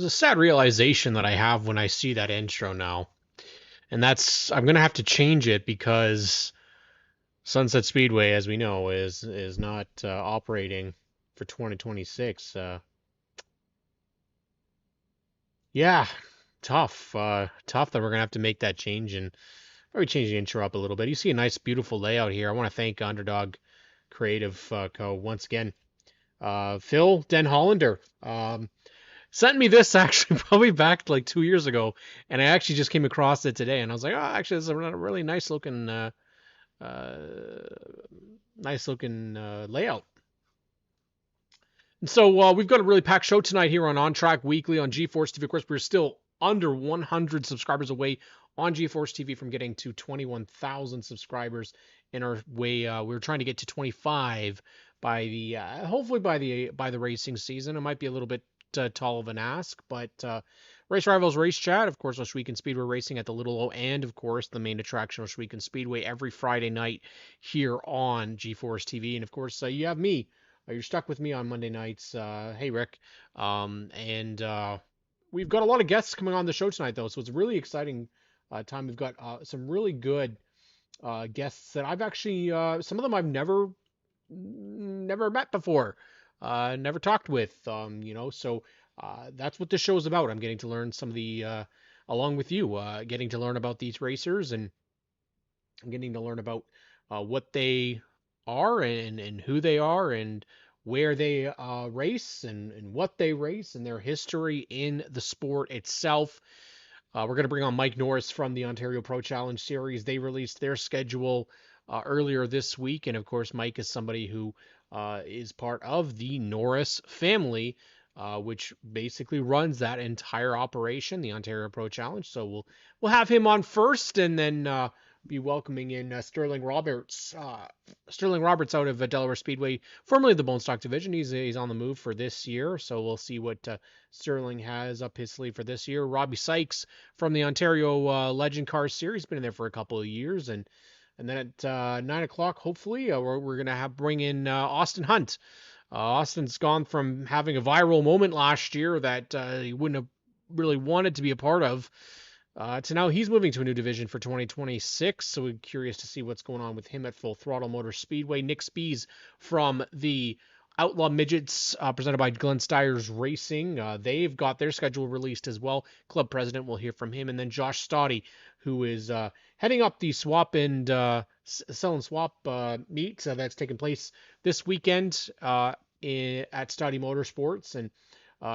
There's a sad realization that I have when I see that intro now, and that's I'm gonna have to change it because Sunset Speedway, as we know, is not operating for 2026. Yeah, tough, tough that we're gonna have to make that change and probably change the intro up a little bit. You see a nice, beautiful layout here. I want to thank Underdog Creative Co. once again. Phil Den Hollander. Sent me this actually probably back like 2 years ago, and I actually just came across it today, and I was like, oh, actually, this is a really uh, nice looking layout. And so we've got a really packed show tonight here on ONTrack Weekly on GeForce TV. Of course, we're still under 100 subscribers away on GeForce TV from getting to 21,000 subscribers in our way. We're trying to get to 25 by the hopefully by the racing season. It might be a little bit tall of an ask, but Race Rivals Race Chat, of course, Oshweekend Speedway Racing at the Little O, and of course the main attraction, Oshweekend Speedway, every Friday night here on GeForce TV. And of course, you have me. You're stuck with me on Monday nights. Hey, Rick. And we've got a lot of guests coming on the show tonight, though, so it's a really exciting time. We've got some really good guests that I've actually, some of them I've never met before, never talked with, so that's what this show is about. I'm getting to learn some of the, along with you, getting to learn about these racers, and I'm getting to learn about what they are and who they are and where they race and what they race and their history in the sport itself. We're going to bring on Mike Norris from the Ontario Pro Challenge Series. They released their schedule earlier this week, and of course, Mike is somebody who is part of the Norris family, which basically runs that entire operation, the Ontario Pro Challenge. So we'll have him on first, and then be welcoming in Sterling Roberts. Sterling Roberts out of Delaware Speedway, formerly the Bone Stock Division. He's on the move for this year, so we'll see what Sterling has up his sleeve for this year. Robbie Sykes from the Ontario Legend Car Series, been in there for a couple of years, and then at 9 o'clock, hopefully, we're gonna bring in Austin Hunt. Austin's gone from having a viral moment last year that he wouldn't have really wanted to be a part of, to now he's moving to a new division for 2026, so we're curious to see what's going on with him at Full Throttle Motor Speedway. Nick Spees from the Outlaw Midgets, presented by Glenn Stiers Racing. They've got their schedule released as well. Club president, we'll hear from him. And then Josh Stoddy, who is heading up the swap and sell and swap meet that's taking place this weekend at Stoddy Motorsports. And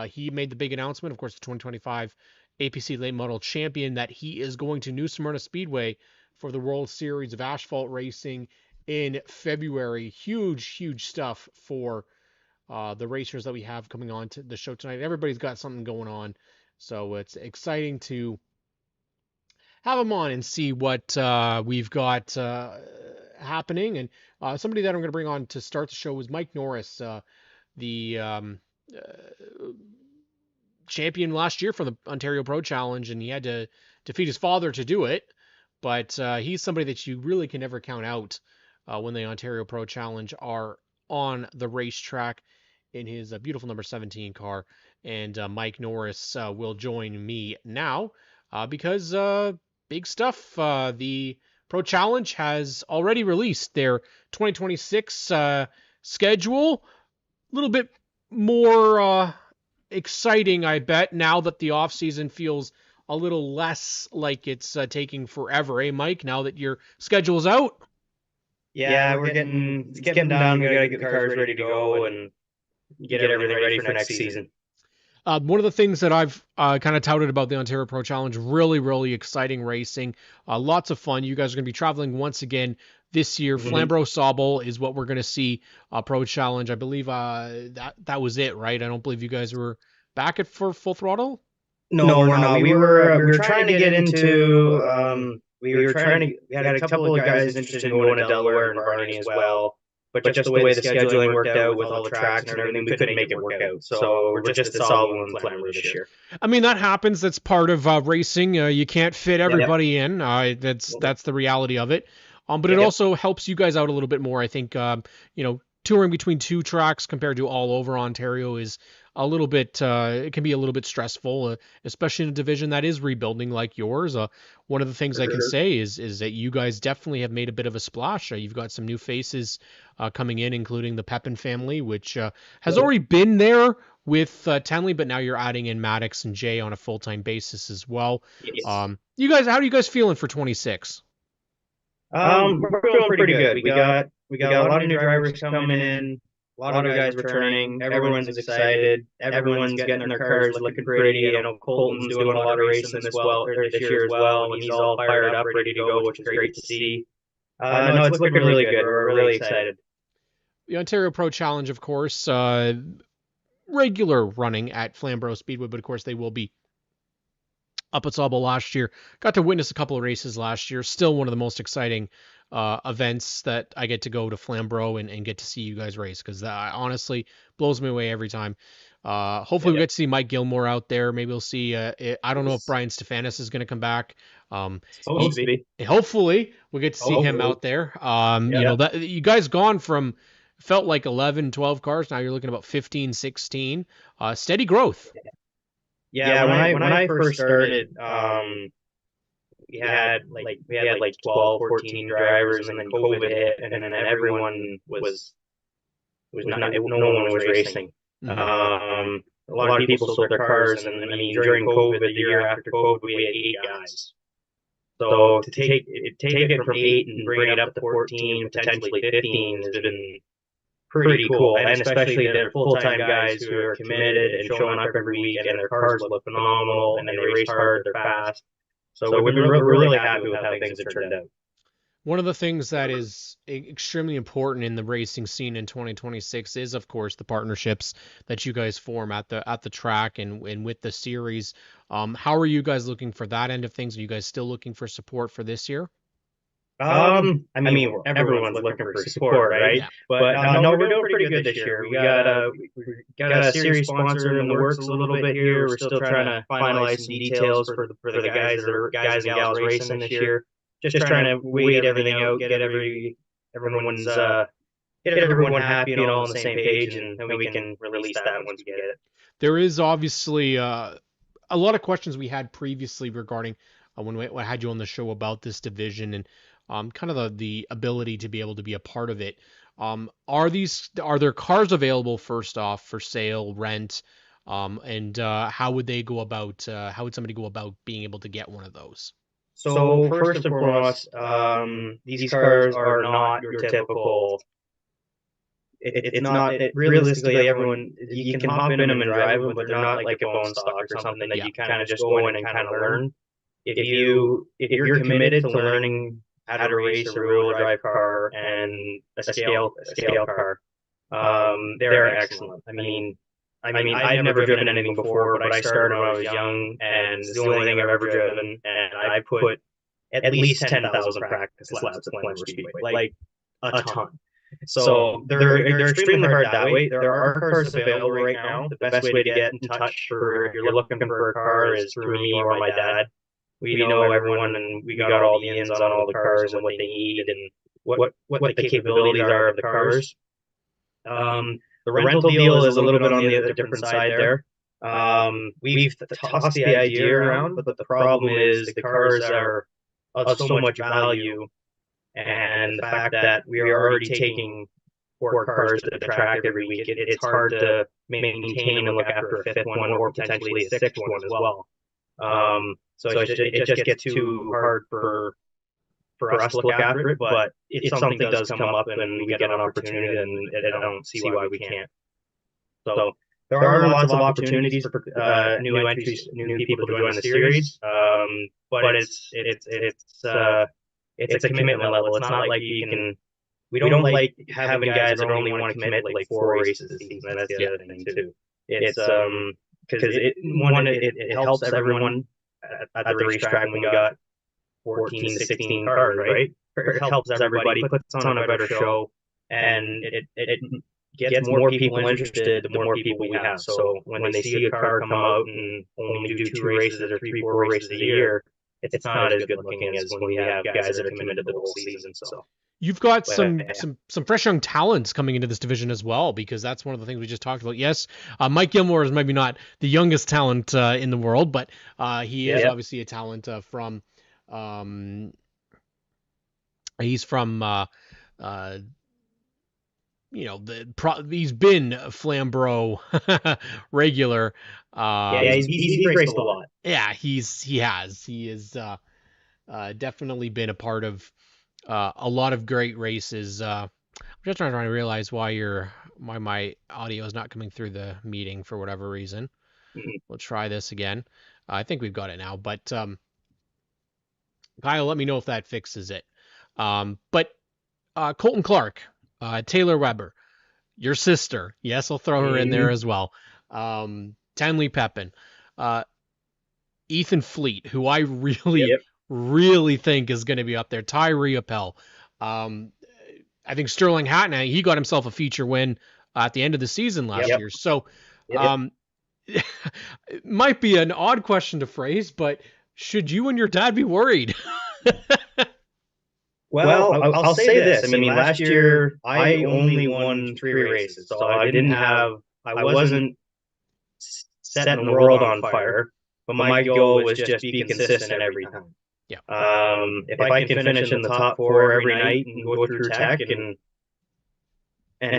he made the big announcement, of course, the 2025 APC Late Model Champion, that he is going to New Smyrna Speedway for the World Series of Asphalt Racing in February. Huge stuff for the racers that we have coming on to the show tonight. Everybody's got something going on, so it's exciting to have them on and see what we've got happening. And somebody that I'm going to bring on to start the show was Mike Norris, the champion last year for the Ontario Pro Challenge, and he had to defeat his father to do it. But he's somebody that you really can never count out when the Ontario Pro Challenge are on the racetrack in his beautiful number 17 car. And Mike Norris will join me now because big stuff. The Pro Challenge has already released their 2026 schedule. A little bit more exciting, I bet, now that the off season feels a little less like it's taking forever, Mike, now that your schedule's out? Yeah, it's getting done. We gotta get the cars ready to go and get everything ready for next season. One of the things that I've kind of touted about the Ontario Pro Challenge, really exciting racing, lots of fun. You guys are going to be traveling once again this year. Mm-hmm. Flamborough-Sauble is what we're going to see Pro Challenge. I believe that was it, right? I don't believe you guys were back at for Full Throttle. No, we're not. We were trying to get into. We had a couple of guys interested in going to Delaware and Barney as well. But just the way the scheduling worked out with all the tracks and everything, we couldn't make it work out. So we're just at Sauble and Flamborough this year. I mean, that happens. That's part of racing. You can't fit everybody in. That's the reality of it. But it also helps you guys out a little bit more. I think, touring between two tracks compared to all over Ontario is a little bit it can be a little bit stressful, especially in a division that is rebuilding like yours. One of the things For I can sure. say is that you guys definitely have made a bit of a splash. You've got some new faces coming in, including the Pepin family, which has Yep. already been there with Tenley, but now you're adding in Maddox and Jay on a full-time basis as well. Yes. You guys, how are you guys feeling for 26? We're feeling pretty good. We got a lot of new drivers coming in, a lot of guys returning. Everyone's excited. Everyone's getting their cars looking pretty. I know Colton's doing a lot of racing this year as well, and he's all fired up, ready to go, which is great to see. No, it's looking really good. We're really excited. The Ontario Pro Challenge, of course, regular running at Flamborough Speedway, but of course they will be up at Sauble last year. Got to witness a couple of races last year. Still one of the most exciting events that I get to go to Flamborough and get to see you guys race, because that honestly blows me away every time. Hopefully we Yeah. get to see Mike Gilmore out there. Maybe we'll see. I don't know if It's Brian Stefanis is going to come back. supposed to be. Hopefully we'll get to see him Hopefully. out there. Yeah. That you guys gone from felt like 11, 12 cars. Now you're looking about 15, 16. Steady growth. Yeah, when I first started, we had like 12, 14 drivers, and then COVID hit, and then everyone was not no one was racing. Hmm. A lot of people sold their cars, and I mean during COVID, the year after COVID, we had 8 guys. So to take it from 8 and bring it up to 14, potentially 15 has been pretty cool, and especially the full-time guys who are committed and showing up every week, and their cars look phenomenal, and they race hard, they're fast. So we're really happy with how things have turned out. One of the things that is extremely important in the racing scene in 2026 is, of course, the partnerships that you guys form at the track and with the series. How are you guys looking for that end of things? Are you guys still looking for support for this year? I mean, everyone's looking for support, right? Yeah. But no, we're doing pretty good this year. We got a series sponsor in the works a little bit here. We're still trying to finalize some details for the guys and gals racing this year. Just trying to weed everything out, everyone's get everyone happy and all on the same page, and then we can release that once we get it. There is obviously a lot of questions we had previously regarding when I had you on the show about this division and kind of the ability to be able to be a part of it. Are there cars available first off for sale, rent, and how would they go about? How would somebody go about being able to get one of those? So first and foremost, these cars are not your typical. It's not realistically everyone you can hop in them and drive them, but they're not like a bone stock or something that Yeah. you kind of just go in and kind of learn. If you're committed to learning how to race a real drive car and a scale car, they're excellent. I mean, I've never driven anything before, but I started when I was young, and it's the only thing I've ever driven, and I put at least 10,000 practice laps at Flamborough Speedway, like a ton. So they're extremely hard that way. There are cars available right now. The best way to get in touch for if you're looking for a car is through me or my dad. We know everyone, and we got all the ins on all the cars and what they need and what the capabilities are of the cars. The rental deal is a little bit on the different side there. We've tossed the idea around, but the problem is the cars are of so much value, and the fact that we are already taking 4 cars to the track every week, it's hard to maintain and look after a fifth one or potentially a sixth one as well. So it just gets too hard for us to look after it. But if something does come up and we get an opportunity, then I don't see why we can't. So there are lots of opportunities for new entries, new people to join the series. But it's a commitment level. It's not like you can. We don't like having guys that only want to commit like 4 races a season. That's the other thing too. It's because it helps everyone at the racetrack when we got 14, 16 cars, right? It helps everybody, puts on a better show, and it gets more people interested the more people we have. So when they see a car come out and only do 2 races or 3, 4 races a year, it's not as good looking as when we have guys that are committed to the whole season. So You've got But some fresh young talents coming into this division as well, because that's one of the things we just talked about. Yes, Mike Gilmore is maybe not the youngest talent in the world, but he is yeah, obviously a talent from. Um, he's from uh, he's been Flambro regular. yeah, Um, he's raced a lot. yeah, he is definitely been a part of a lot of great races. I'm just trying to realize why my audio is not coming through the meeting for whatever reason. Mhm. We'll try this again. I think we've got it now, but Kyle, let me know if that fixes it. But Colton Clark, Taylor Weber, your sister. Yes, I'll throw her in there Mhm. as well. Tenley Pepin, uh, Ethan Fleet, who I really, Yep, really think is going to be up there. Tyree Appel. Um, I think Sterling Hatton, he got himself a feature win at the end of the season last yep, year. So, yep. um, it might be an odd question to phrase, but should you and your dad be worried? Well, I'll say this. I mean, last year I only won 3 races, so I wasn't setting the world on fire. But my goal was just be consistent every time. Yeah. If I can finish in the top 4 every night and go through tech and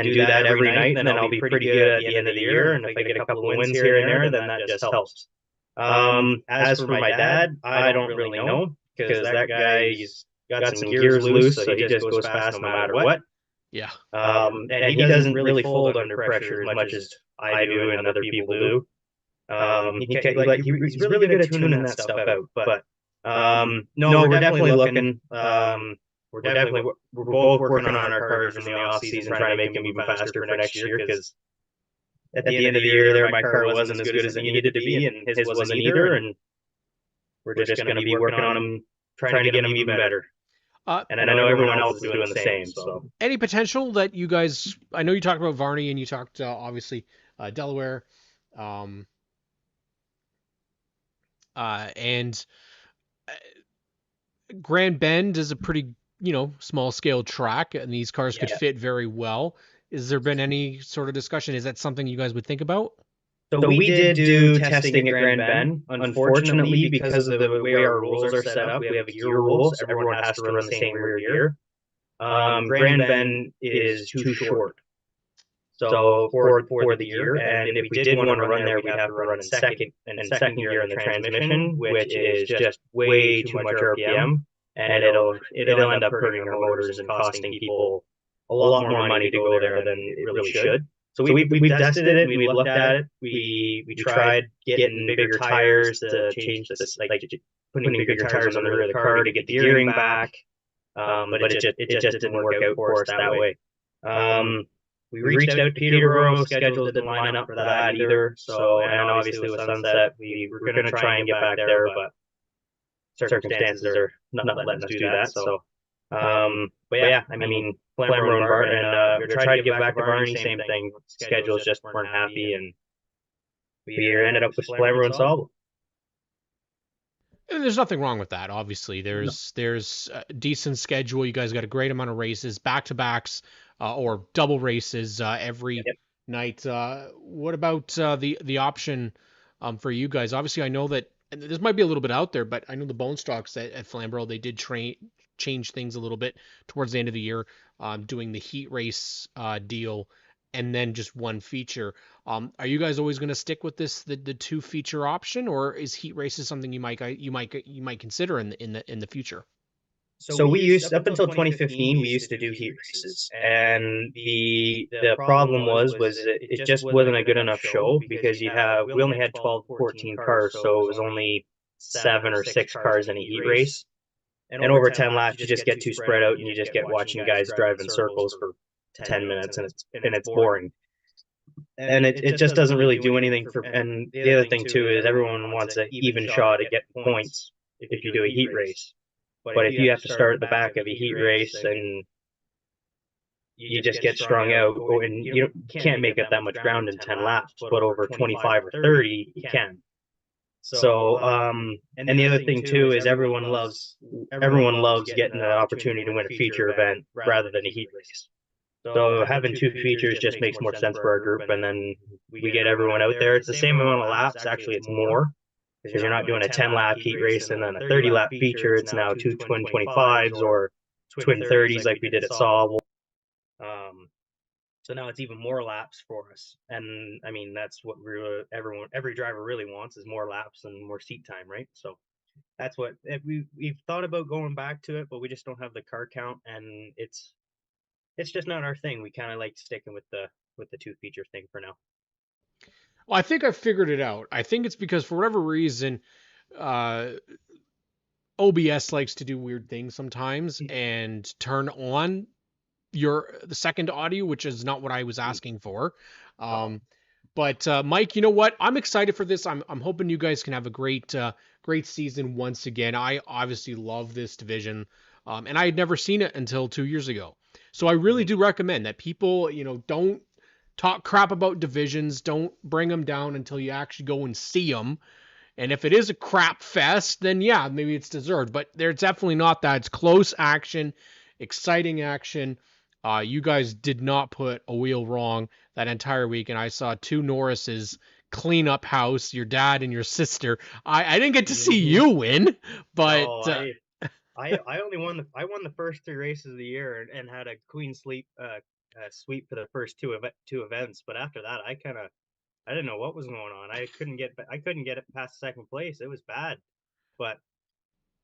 do that every night, then I'll be pretty good at the end of the year. And if I get a couple of wins here and there, then that just helps. As for my dad, I don't really know because that guy's got some gears loose, so he just goes fast no matter what. Yeah. And he doesn't really fold under pressure as much as I do and other people do. He's really good at tuning that stuff out. But no, we're definitely looking. We're both working on our cars in the off season, trying to make them even faster for next year. Because at the end of the year, there my car wasn't as good as it needed to be, and his wasn't either. And we're just going to be working on them, trying to get them even better. Uh, And I know everyone else is doing the same. So any potential that you guys? I know you talked about Varney and you talked obviously Delaware, um, and Grand Bend is a pretty small scale track, and these cars could yeah. fit very well. Is there been any sort of discussion? Is that something you guys would think about? So we did do testing at Grand Bend. Unfortunately, because of the way our rules are set up, we have a year rule, so everyone has to run the same rear gear. Grand Bend is too short. So for the year, and if we did want to run there, we'd have to run in second gear in the transmission, which is just way too much RPM, and it'll end up hurting our motors and costing people a lot more money to go there than it really should. So we've tested it, we've looked at it, we tried getting bigger tires to change this, like putting bigger tires on the rear of the car to get the gearing back, but it just didn't work out for us that way. We reached out to Peterborough, schedules didn't line up for that either. So, and obviously with Sunset, we were going to try and get back there, but circumstances are not letting us do that. So, but yeah, I mean, Clemmer and Barton, we tried to get back to Barney, same thing. Schedules just weren't happy, and we ended up with Clemmer and Sable. And there's nothing wrong with that. Obviously, No. there's a decent schedule. You guys got a great amount of races, back to backs, or double races every Yep. night. What about the option for you guys? Obviously, I know that and this might be a little bit out there, but I know the bone stocks at Flamborough they did change things a little bit towards the end of the year, doing the heat race deal and then just one feature. Are you guys always going to stick with the two feature option, or is heat races something you might consider in the future? So we used up until 2015, we used to do heat races, and the problem was it just wasn't a good enough show because we only had 12, 14 cars, so it was only 7 or 6 cars in a heat race, and over 10 laps you just get too spread out and you just get watching guys drive in circles for 10 minutes and it's boring, and it just doesn't really do anything for. And the other thing too is everyone wants an even shot at getting points if you do a heat race. But if you have to start at the back of a heat race and you just get strung out, and you can't make up that much ground in 10 laps, but over 25 or 30, you can. So, and the other thing too is everyone loves getting the opportunity to win a feature event rather than a heat race. So having two features just makes more sense for our group, and then we get everyone out there. It's the same amount of laps. Actually, it's more because you're not doing a 10 lap heat race and then a 30 lap feature. It's now two twin 25s or twin 30s like we did at Saw. Um, so now it's even more laps for us. And I mean, that's what every driver really wants is more laps and more seat time, right? So that's what we've thought about going back to it, but we just don't have the car count, and it's just not our thing. We kind of like sticking with the two feature thing for now. Well, I think I figured it out. I think it's because for whatever reason, uh, OBS likes to do weird things sometimes and turn on the second audio, which is not what I was asking for. Oh, Um, but Mike, you know what? I'm excited for this. I'm hoping you guys can have a great season once again. I obviously love this division, and I had never seen it until 2 years ago. So I really mhm. do recommend that people, don't talk crap about divisions. Don't bring them down until you actually go and see them. And if it is a crap fest, then yeah, maybe it's deserved. But there's definitely not that. It's close action, exciting action. You guys did not put a wheel wrong that entire week, and I saw two Norrises clean up house. Your dad and your sister. I didn't get to see Mhm. you win, but No, I only won the first three races of the year and had a clean sweep for the first two events. But after that, I didn't know what was going on. I couldn't get it past second place. It was bad. But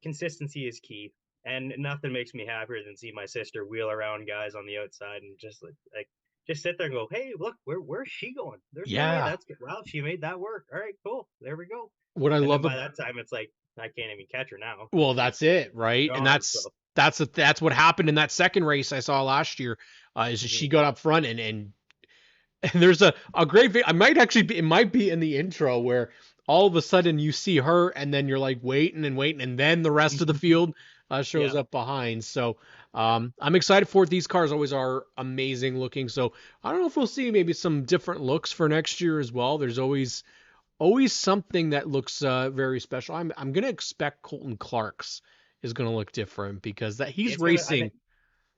consistency is key, and nothing makes me happier than see my sister wheel around guys on the outside and like just sit there and go, hey, look, where's she going? There's no way yeah, that's good. Wow, she made that work. All right, cool. There we go. what I And then love. by that time, it's like I can't even catch her now. Well, She's that's it, right? And gone. that's So that's that's what happened in that second race I saw last year. Is mhm. she got up front and there's a great I might actually be, it might be in the intro where all of a sudden you see her and then you're like waiting and waiting and then the rest of the field shows Yeah, up behind. So yeah. I'm excited for it. These cars always are amazing looking. So I don't know if we'll see maybe some different looks for next year as well. There's always something that looks very special. I'm gonna expect Colton Clark's is gonna look different because that he's It's gonna. I racing. think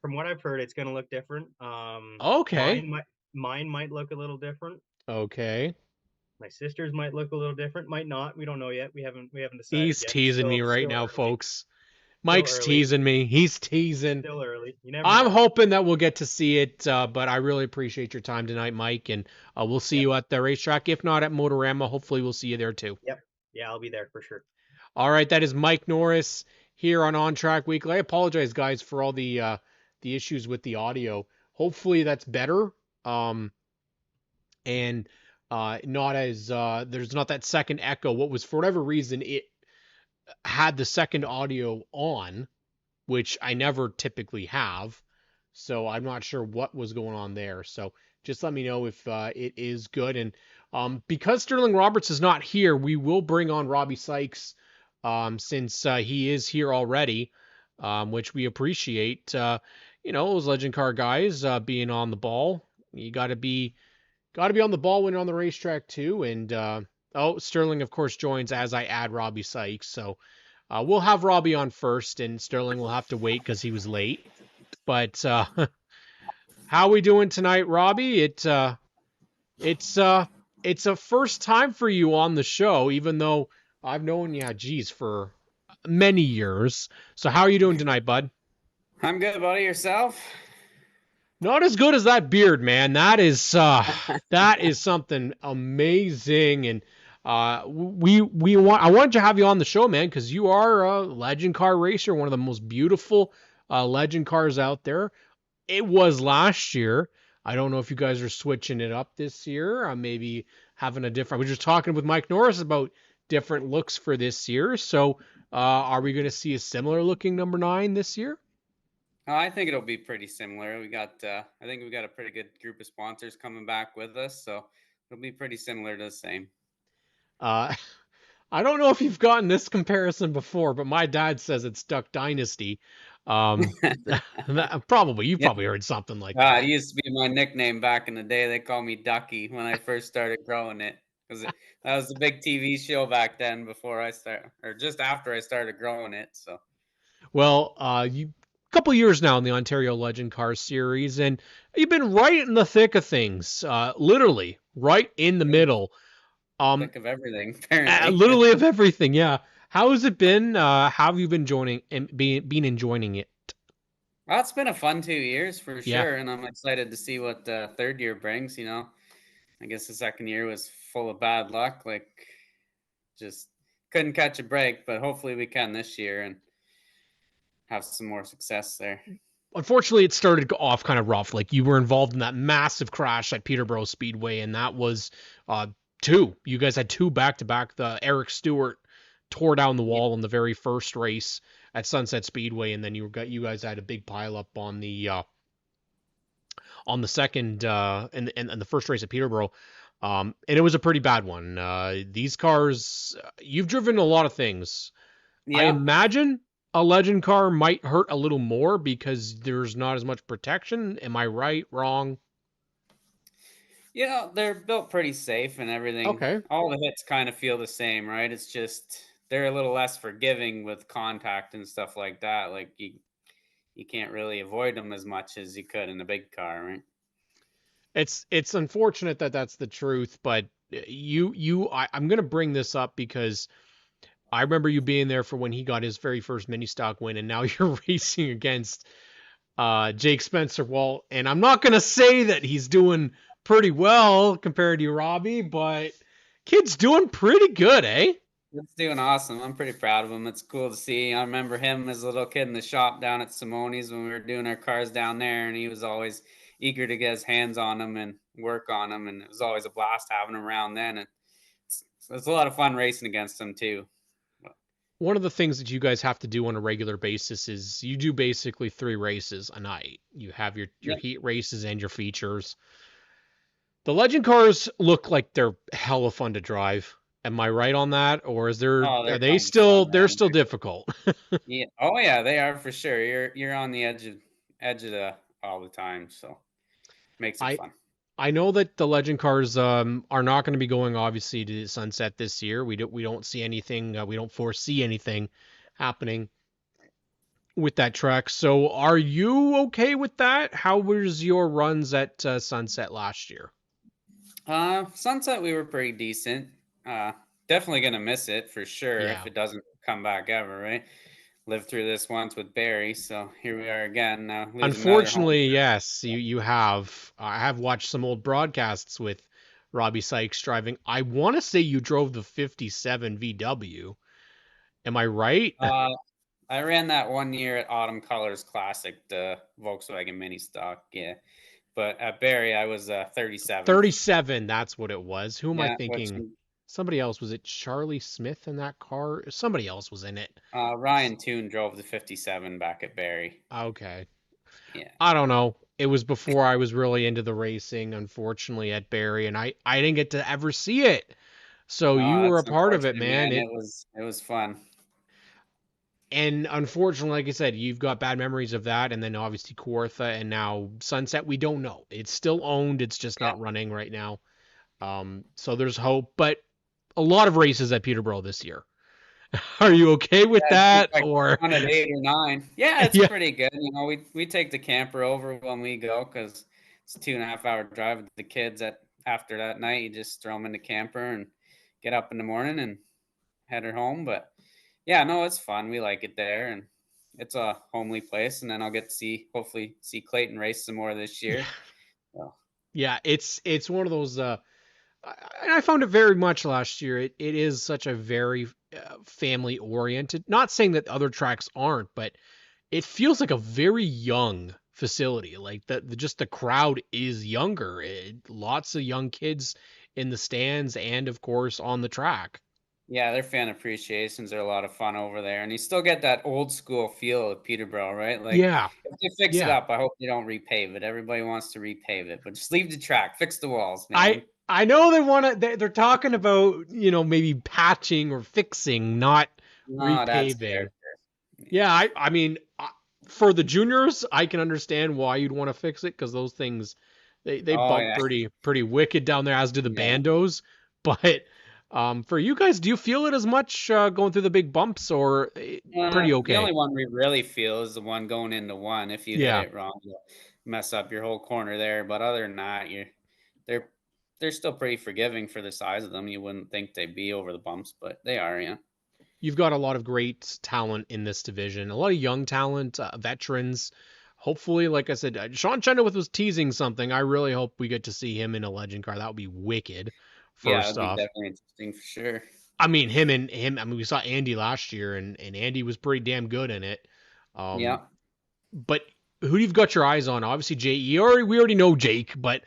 from what I've heard, it's gonna look different. Okay, Mine might look a little different. okay. My sister's might look a little different. Might not. We don't know yet. We haven't decided He's yet. It's teasing me right still now, early. folks. Still Mike's early. teasing me. He's teasing. Still early. You never I'm know. hoping that we'll get to see it, but I really appreciate your time tonight, Mike, and we'll see Yep. you at the racetrack. If not at Motorama, hopefully we'll see you there too. Yep. Yeah, I'll be there for sure. All right, that is Mike Norris here on OnTrack Weekly. I apologize, guys, for all the issues with the audio. Hopefully that's better. And not as there's not that second echo. What was for whatever reason it had the second audio on, which I never typically have. So I'm not sure what was going on there. So just let me know if it is good. And because Sterling Roberts is not here, we will bring on Robbie Sykes since he is here already, which we appreciate. Those legend car guys being on the ball. You got to be on the ball when you're on the racetrack too. And Sterling, of course, joins as I add Robbie Sykes. So we'll have Robbie on first, and Sterling will have to wait because he was late. But how we doing tonight, Robbie? It's it's a first time for you on the show, even though I've known you, geez, for many years. So how are you doing tonight, bud? I'm good, buddy. Yourself? Not as good as that beard, man. That is something amazing, and we want I wanted to have you on the show, man, because you are a legend car racer, one of the most beautiful legend cars out there. It was last year. I don't know if you guys are switching it up this year. Maybe having a different. We were just talking with Mike Norris about different looks for this year. So, are we going to see a similar looking number 9 this year? I think it'll be pretty similar. I think we got a pretty good group of sponsors coming back with us, so it'll be pretty similar to the same. Uh, I don't know if you've gotten this comparison before, but my dad says it's Duck Dynasty. Um, probably you've Yeah, probably heard something like that. it used to be my nickname back in the day. They called me Ducky when I first started growing it. because that was the big TV show back then before I start, or just after I started growing it. So Well, you couple years now in the Ontario Legend Cars series, and you've been right in the thick of things, literally right in the middle, um, thick of everything, apparently. literally of everything. Yeah. How has it been? How have you been joining and been enjoying it? Well, it's been a fun 2 years for Yeah. sure, and I'm excited to see what the third year brings. I guess the second year was full of bad luck, like just couldn't catch a break, but hopefully we can this year and have some more success there. Unfortunately, it started off kind of rough. Like you were involved in that massive crash at Peterborough Speedway, and that was two. You guys had two back to back. The Eric Stewart tore down the Yeah, wall in the very first race at Sunset Speedway, and then you guys had a big pileup on the second and the first race at Peterborough. And it was a pretty bad one. These cars, you've driven a lot of things. I yeah, imagine a legend car might hurt a little more because there's not as much protection. Am I right? Wrong? they're built pretty safe and everything. Okay. All the hits kind of feel the same, right? It's just they're a little less forgiving with contact and stuff like that. Like you can't really avoid them as much as you could in a big car, right? It's unfortunate that that's the truth, but I'm gonna bring this up because I remember you being there for when he got his very first mini stock win, and now you're racing against Jake Spencer. Well, and I'm not gonna say that he's doing pretty well compared to you, Robbie, but kid's doing pretty good, eh? It's doing awesome. I'm pretty proud of him. It's cool to see. I remember him as a little kid in the shop down at Simone's when we were doing our cars down there, and he was always eager to get his hands on them and work on them. And it was always a blast having him around then. And it's a lot of fun racing against him too. One of the things that you guys have to do on a regular basis is you do basically 3 races a night. You have your Yeah. heat races and your features. The legend cars look like they're hella fun to drive. Am I right on that, or Oh, are they're they tons of fun, they're man. still difficult? Yeah. Oh yeah, they are for sure. You're on the edge of the all the time, so makes it I fun. I know that the legend cars are not going to be going obviously to Sunset this year. We don't see anything. We don't foresee anything happening with that track. So are you okay with that? How was your runs at Sunset last year? Sunset we were pretty decent. Uh, Definitely gonna miss it for sure if Yeah. it doesn't come back ever, right? Lived through this once with Barry, so here we are again, losing another home. Unfortunately, yes, you have. I have watched some old broadcasts with Robbie Sykes driving. I want to say you drove the 57 VW. Am I right? Uh, I ran that 1 year at Autumn Colors Classic, the Volkswagen Mini Stock, yeah. But at Barry, I was 37. 37, that's what it was. Who am I Yeah, which thinking? Somebody else. Was it Charlie Smith in that car? Somebody else was in it. Ryan Toon drove the 57 back at Barry. Okay. Yeah. I don't know. It was before I was really into the racing, unfortunately, at Barry, and I didn't get to ever see it. So you No, were a that's part of it, unfortunate, man. man. It was fun. And unfortunately, like I said, you've got bad memories of that, and then obviously Kawartha, and now Sunset. We don't know. It's still owned. It's just Yeah. not running right now. So there's hope, but a lot of races at Peterborough this year. Are you okay with I think that, like or on at 8 or 9. Yeah, it's yeah? pretty good. We take the camper over when we go because it's a 2.5 hour drive with the kids. At after that night, you just throw them in the camper and get up in the morning and head her home. But yeah, no, it's fun. We like it there, and it's a homely place. And then I'll get to hopefully see Clayton race some more this Yeah, year. So, yeah. It's one of those. And I found it very much last year. It is such a very family oriented. Not saying that other tracks aren't, but it feels like a very young facility. Like just the crowd is younger. Lots of young kids in the stands and of course on the track. yeah, their fan appreciations are a lot of fun over there, and you still get that old school feel of Peterborough, right? Like Yeah, if they fix it yeah. up, I hope they don't repave it. Everybody wants to repave it, but just leave the track, fix the walls, I man. I know they want to. They're talking about maybe patching or fixing, not No, that's repaving. character. Yeah, I mean, for the juniors, I can understand why you'd want to fix it because those things they Oh bump yeah, pretty wicked down there, as do the yeah, bandos. But for you guys, do you feel it as much going through the big bumps, or pretty The okay? only one we really feel is the one going into one. If you hit Yeah. it wrong, you'll mess up your whole corner there. But other than that, they're they're still pretty forgiving for the size of them. You wouldn't think they'd be over the bumps, but they are. Yeah. You've got a lot of great talent in this division, a lot of young talent, veterans. Hopefully, like I said, Sean Chenoweth was teasing something. I really hope we get to see him in a legend car. That would be wicked, Yeah, first it'd be off. definitely interesting for sure. I mean, him. I mean, we saw Andy last year, and Andy was pretty damn good in it. Um, Yeah. but who you've got your eyes on? Obviously, Jake. We already know Jake, but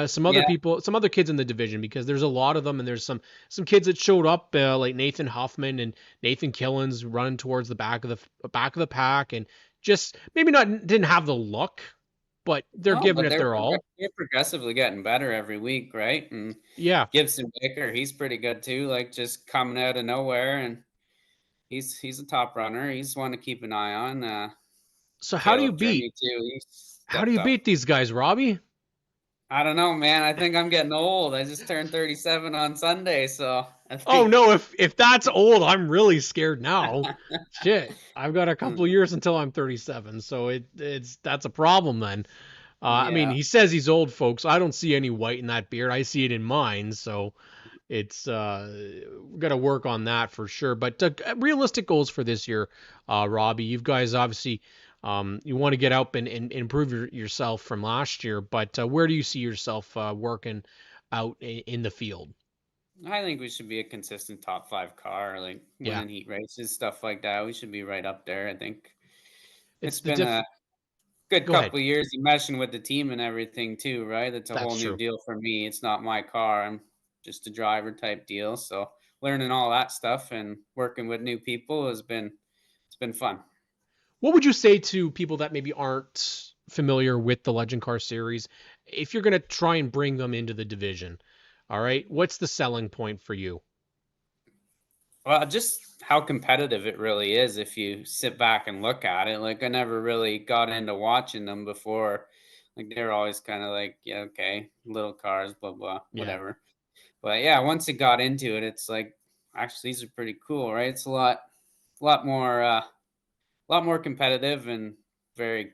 some other Yeah. people, some other kids in the division, because there's a lot of them, and there's some kids that showed up like Nathan Huffman and Nathan Killens running towards the back of the pack, and just maybe not didn't have the look, but they're No, giving but it their all. they're progressively getting better every week, right? And Yeah. Gibson Baker, he's pretty good too. Like just coming out of nowhere, and he's a top runner. He's one to keep an eye on. So Caleb Drinney too. He how do stepped you up. beat these guys, Robbie? I don't know, man. I think I'm getting old. I just turned 37 on Sunday, so I Oh think. no, if that's old, I'm really scared now. Shit, I've got a couple years until I'm 37, so it's that's a problem then. I mean, Yeah. he says he's old, folks. I don't see any white in that beard. I see it in mine, so it's we got to work on that for sure. But realistic goals for this year, Robbie. You guys obviously you want to get up and improve yourself from last year, but where do you see yourself working out in the field? I think we should be a consistent top five car, like Yeah, winning heat races, stuff like that. We should be right up there. I think it's it's the been diff. a good Go ahead. couple of years meshing with the team and everything too, right? It's a That's whole new true. deal for me. It's not my car. I'm just a driver type deal. So learning all that stuff and working with new people it's been fun. What would you say to people that maybe aren't familiar with the Legend Car series if you're going to try and bring them into the division? All right, what's the selling point for you? Well, just how competitive it really is if you sit back and look at it. Like I never really got into watching them before. Like they're always kind of like, yeah, okay, little cars, blah blah, Yeah. whatever. But yeah, once it got into it, it's like actually these are pretty cool, right? It's a lot more competitive and very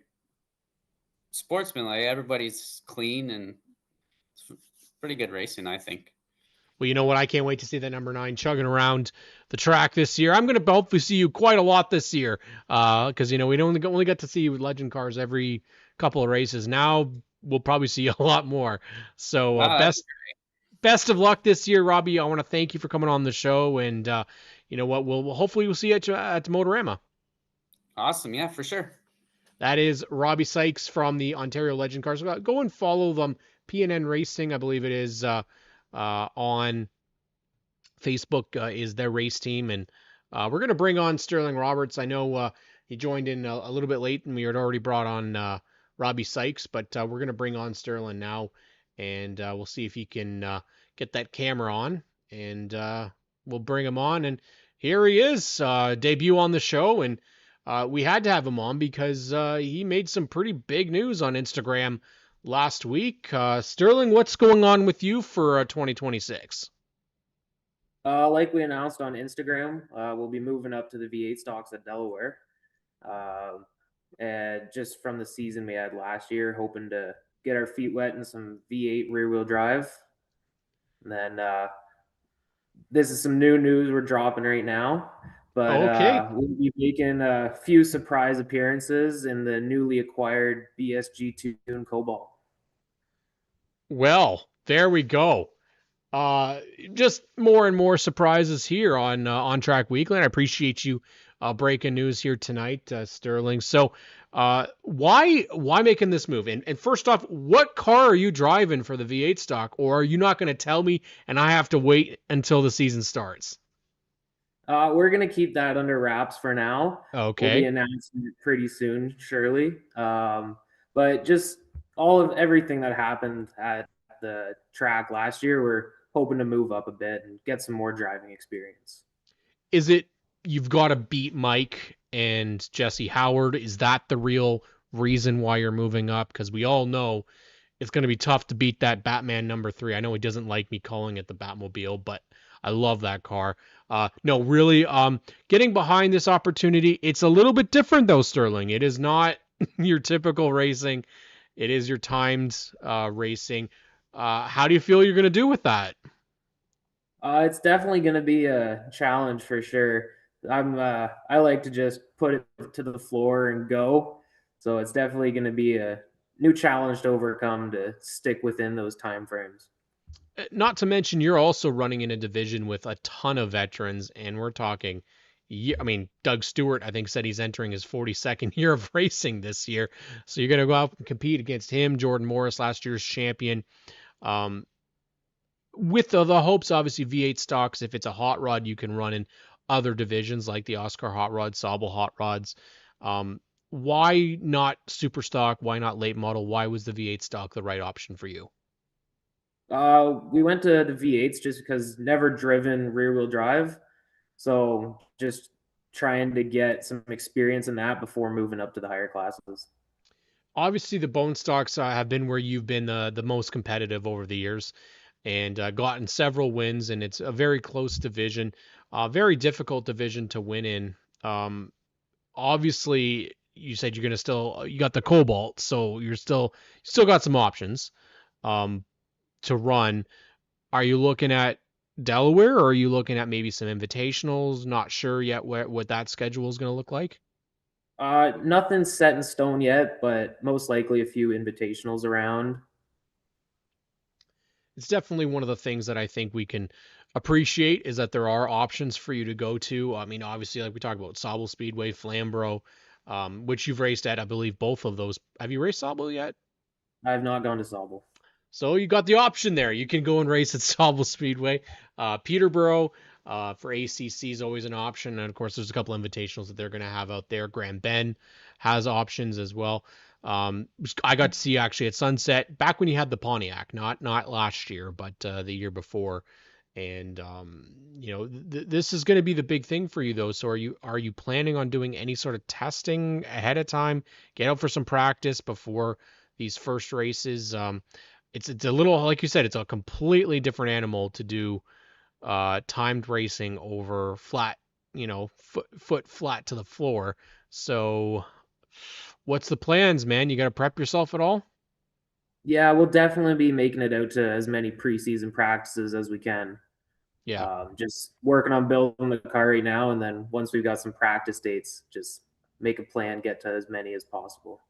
sportsmanlike. Everybody's clean and it's pretty good racing, I think. Well, you know what? I can't wait to see that number 9 chugging around the track this year. I'm going to hopefully see you quite a lot this year, because you know we only got to see you with Legend Cars every couple of races. Now we'll probably see you a lot more. So Uh, best of luck this year, Robbie. I want to thank you for coming on the show, and you know what? Hopefully we'll see you at Motorama. awesome, yeah, for sure. That is Robbie Sykes from the Ontario Legend Cars. Go and follow them. PNN Racing, I believe it is, on Facebook, is their race team, and we're gonna bring on Sterling Roberts. I know he joined in a little bit late, and we had already brought on Robbie Sykes, but we're gonna bring on Sterling now, and we'll see if he can get that camera on, and we'll bring him on. And here he is, debut on the show, and we had to have him on because he made some pretty big news on Instagram last week. Sterling, what's going on with you for 2026? Like we announced on Instagram, we'll be moving up to the V8 stocks at Delaware. And just from the season we had last year, hoping to get our feet wet in some V8 rear wheel drive. And then this is some new news we're dropping right now. But Oh, okay. we'll be making a few surprise appearances in the newly acquired BSG Tune Cobalt. Well, there we go. Uh, just more and more surprises here on Track Weekly. And I appreciate you breaking news here tonight, Sterling. So, why making this move? And first off, what car are you driving for the V8 stock, or are you not going to tell me, and I have to wait until the season starts? We're gonna keep that under wraps for now. We'll be Okay. announcing it pretty soon, surely. But just all of everything that happened at the track last year, we're hoping to move up a bit and get some more driving experience. Is it you've got to beat Mike and Jesse Howard? Is that the real reason why you're moving up? Because we all know it's going to be tough to beat that Batman #3. I know he doesn't like me calling it the Batmobile, but I love that car. No, really, getting behind this opportunity, it's a little bit different though, Sterling. It is not your typical racing. It is your timed racing. How do you feel you're going to do with that? It's definitely going to be a challenge for sure. I like to just put it to the floor and go. So it's definitely going to be a new challenge to overcome to stick within those time frames. Not to mention, you're also running in a division with a ton of veterans, and we're talking. I mean, Doug Stewart, I think, said he's entering his 42nd year of racing this year. So you're going to go out and compete against him, Jordan Morris, last year's champion. Um, with the hopes, obviously, V8 stocks, if it's a hot rod, you can run in other divisions like the Oscar Hot Rod, Sauble Hot Rods. Why not super stock? Why not late model? Why was the V8 stock the right option for you? We went to the V8s just because never driven rear wheel drive. So just trying to get some experience in that before moving up to the higher classes. Obviously, the bone stocks have been where you've been the most competitive over the years and gotten several wins, and it's a very close division, very difficult division to win in. Obviously, you said you're gonna you got the Cobalt, so you still got some options um, to run. Are you looking at Delaware, or are you looking at maybe some invitationals? Not sure yet what that schedule is going to look like. Nothing's set in stone yet, but most likely a few invitationals around. It's definitely one of the things that I think we can appreciate is that there are options for you to go to. I mean, obviously, like we talked about, Sauble Speedway, Flamborough, which you've raced at, I believe, both of those. Have you raced Sauble yet? I have not gone to Sauble. So you got the option there. You can go and race at Sauble Speedway. Peterborough for ACC is always an option. And of course, there's a couple invitationals that they're going to have out there. Grand Bend has options as well. I got to see actually at Sunset back when you had the Pontiac, not last year, but the year before. And this is going to be the big thing for you though. So are you planning on doing any sort of testing ahead of time? Get out for some practice before these first races. It's a little, like you said, it's a completely different animal to do timed racing over flat, foot flat to the floor. So what's the plans, man? You got to prep yourself at all? Yeah, we'll definitely be making it out to as many preseason practices as we can. Yeah. Just working on building the car right now, and then once we've got some practice dates, just make a plan, get to as many as possible.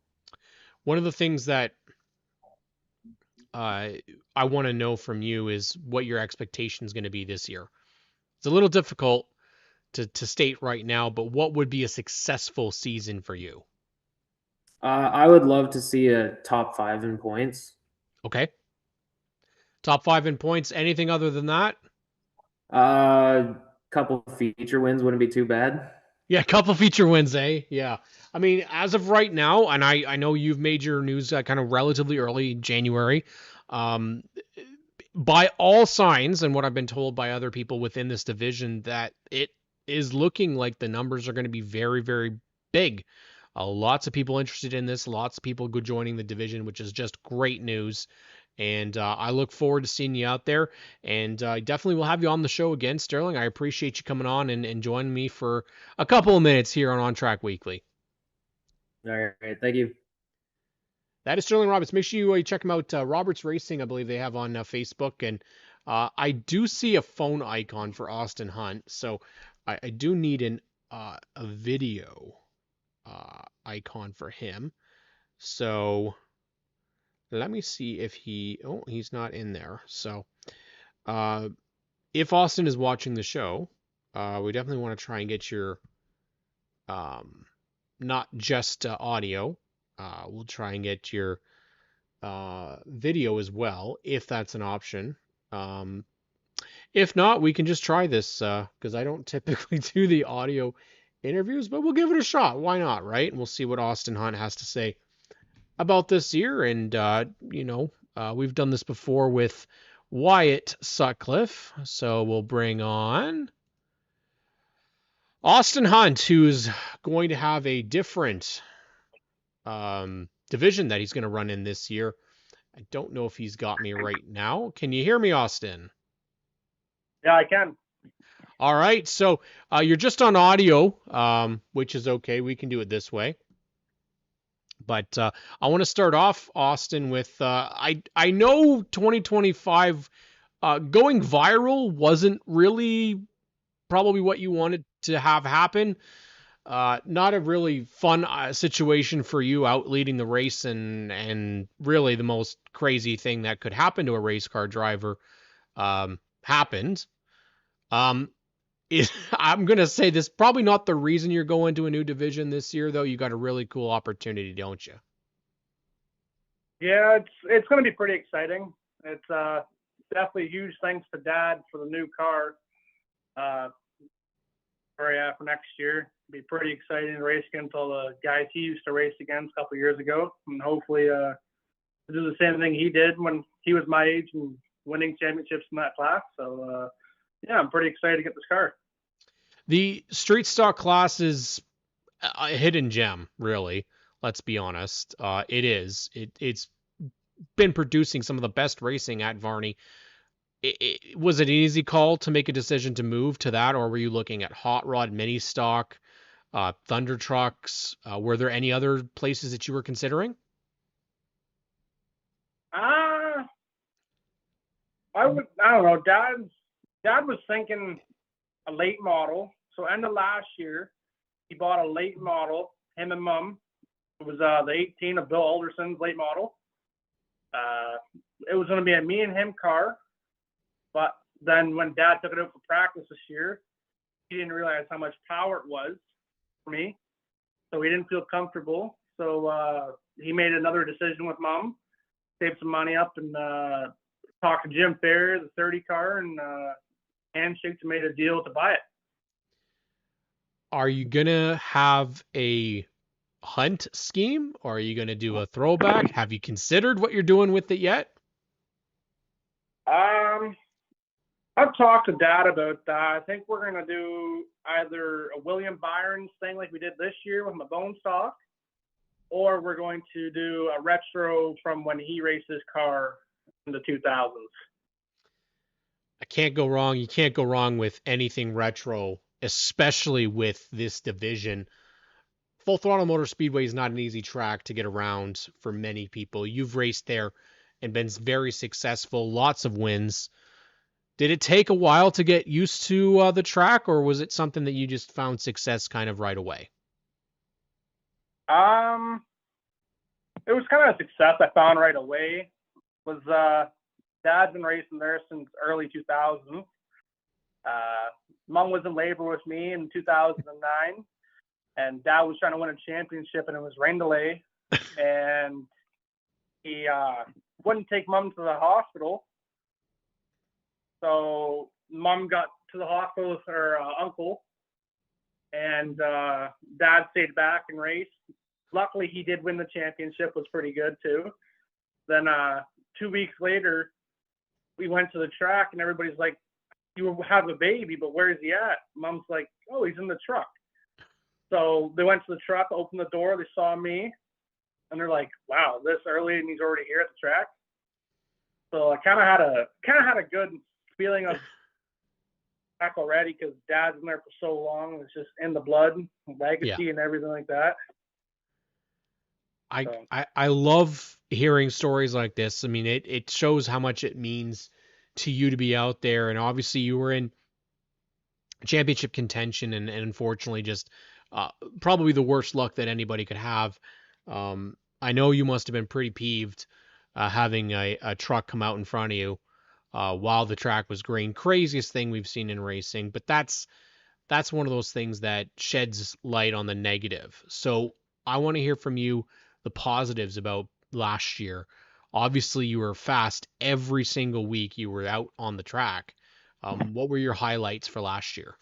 One of the things that I want to know from you is what your expectation is going to be this year. It's a little difficult to state right now, but what would be a successful season for you? I would love to see a top 5 in points. Okay. Top 5 in points. Anything other than that? Couple feature wins wouldn't be too bad. Yeah, a couple feature wins, eh? Yeah. I mean, as of right now, and I know you've made your news kind of relatively early January. Um, by all signs, and what I've been told by other people within this division, that it is looking like the numbers are going to be very, very big. Lots of people interested in this, lots of people joining the division, which is just great news. And I look forward to seeing you out there. And I definitely will have you on the show again, Sterling. I appreciate you coming on and joining me for a couple of minutes here on ONTrack Weekly. All right. Thank you. That is Sterling Roberts. Make sure you check him out. Roberts Racing, I believe they have on Facebook. And I do see a phone icon for Austin Hunt. So I do need a video icon for him. So let me see if he's not in there. So if Austin is watching the show, we definitely want to try and get your not just audio. We'll try and get your video as well, if that's an option. If not, we can just try this because I don't typically do the audio interviews, but we'll give it a shot. Why not, right? And we'll see what Austin Hunt has to say about this year. And, we've done this before with Wyatt Sutcliffe. So we'll bring on Austin Hunt, who's going to have a different division that he's going to run in this year, I don't know if he's got me right now. Can you hear me, Austin? Yeah, I can. All right. So you're just on audio, which is okay. We can do it this way. But I want to start off, Austin, with I know 2025 going viral wasn't really probably what you wanted to have happen. Not a really fun situation for you out leading the race, and really the most crazy thing that could happen to a race car driver happened. Um, I'm gonna say this probably not the reason you're going to a new division this year, though. You got a really cool opportunity, don't you? Yeah, it's going to be pretty exciting. It's definitely huge thanks to Dad for the new car. For next year, be pretty exciting to race against all the guys he used to race against a couple of years ago, and hopefully do the same thing he did when he was my age and winning championships in that class. So yeah, I'm pretty excited to get this car. The street stock class is a hidden gem, really. Let's be honest. It is. It's been producing some of the best racing at Varney. Was it an easy call to make a decision to move to that, or were you looking at hot rod, mini stock, thunder trucks? Were there any other places that you were considering? I don't know. Dad was thinking a late model. So end of last year, he bought a late model. Him and Mum. It was the 18 of Bill Alderson's late model. It was going to be a me and him car, but then when Dad took it out for practice this year, he didn't realize how much power it was for me, so he didn't feel comfortable. So he made another decision with Mom, saved some money up, and talked to Jim Fair, the 30 car, and handshaked and made a deal to buy it. Are you gonna have a hunt scheme, or are you gonna do a throwback? Have you considered what you're doing with it yet? I've talked to Dad about that. I think we're gonna do either a William Byron's thing like we did this year with my bone stock, or we're going to do a retro from when he raced his car in the 2000s. I can't go wrong. You can't go wrong with anything retro, especially with this division. Full Throttle Motor Speedway is not an easy track to get around for many people. You've raced there and been very successful, lots of wins. Did it take a while to get used to the track, or was it something that you just found success kind of right away? It was kind of a success I found right away. Was Dad's been racing there since early 2000s. Mom was in labor with me in 2009, and Dad was trying to win a championship, and it was rain delay, and he wouldn't take Mom to the hospital. So Mom got to the hospital with her uncle, and Dad stayed back and raced. Luckily, he did win the championship, was pretty good too. Then 2 weeks later, we went to the track, and everybody's like, "You have a baby, but where is he at?" Mom's like, "Oh, he's in the truck." So they went to the truck, opened the door, they saw me, and they're like, "Wow, this early and he's already here at the track." So I kind of had a good feeling of track already because Dad's in there for so long. It's just in the blood, legacy, and everything like that. I love hearing stories like this. I mean, it shows how much it means to you to be out there, and obviously you were in championship contention, and unfortunately just probably the worst luck that anybody could have. I know you must have been pretty peeved having a truck come out in front of you while the track was green. Craziest thing we've seen in racing, but that's one of those things that sheds light on the negative. So I want to hear from you the positives about last year. Obviously, you were fast every single week you were out on the track. What were your highlights for last year?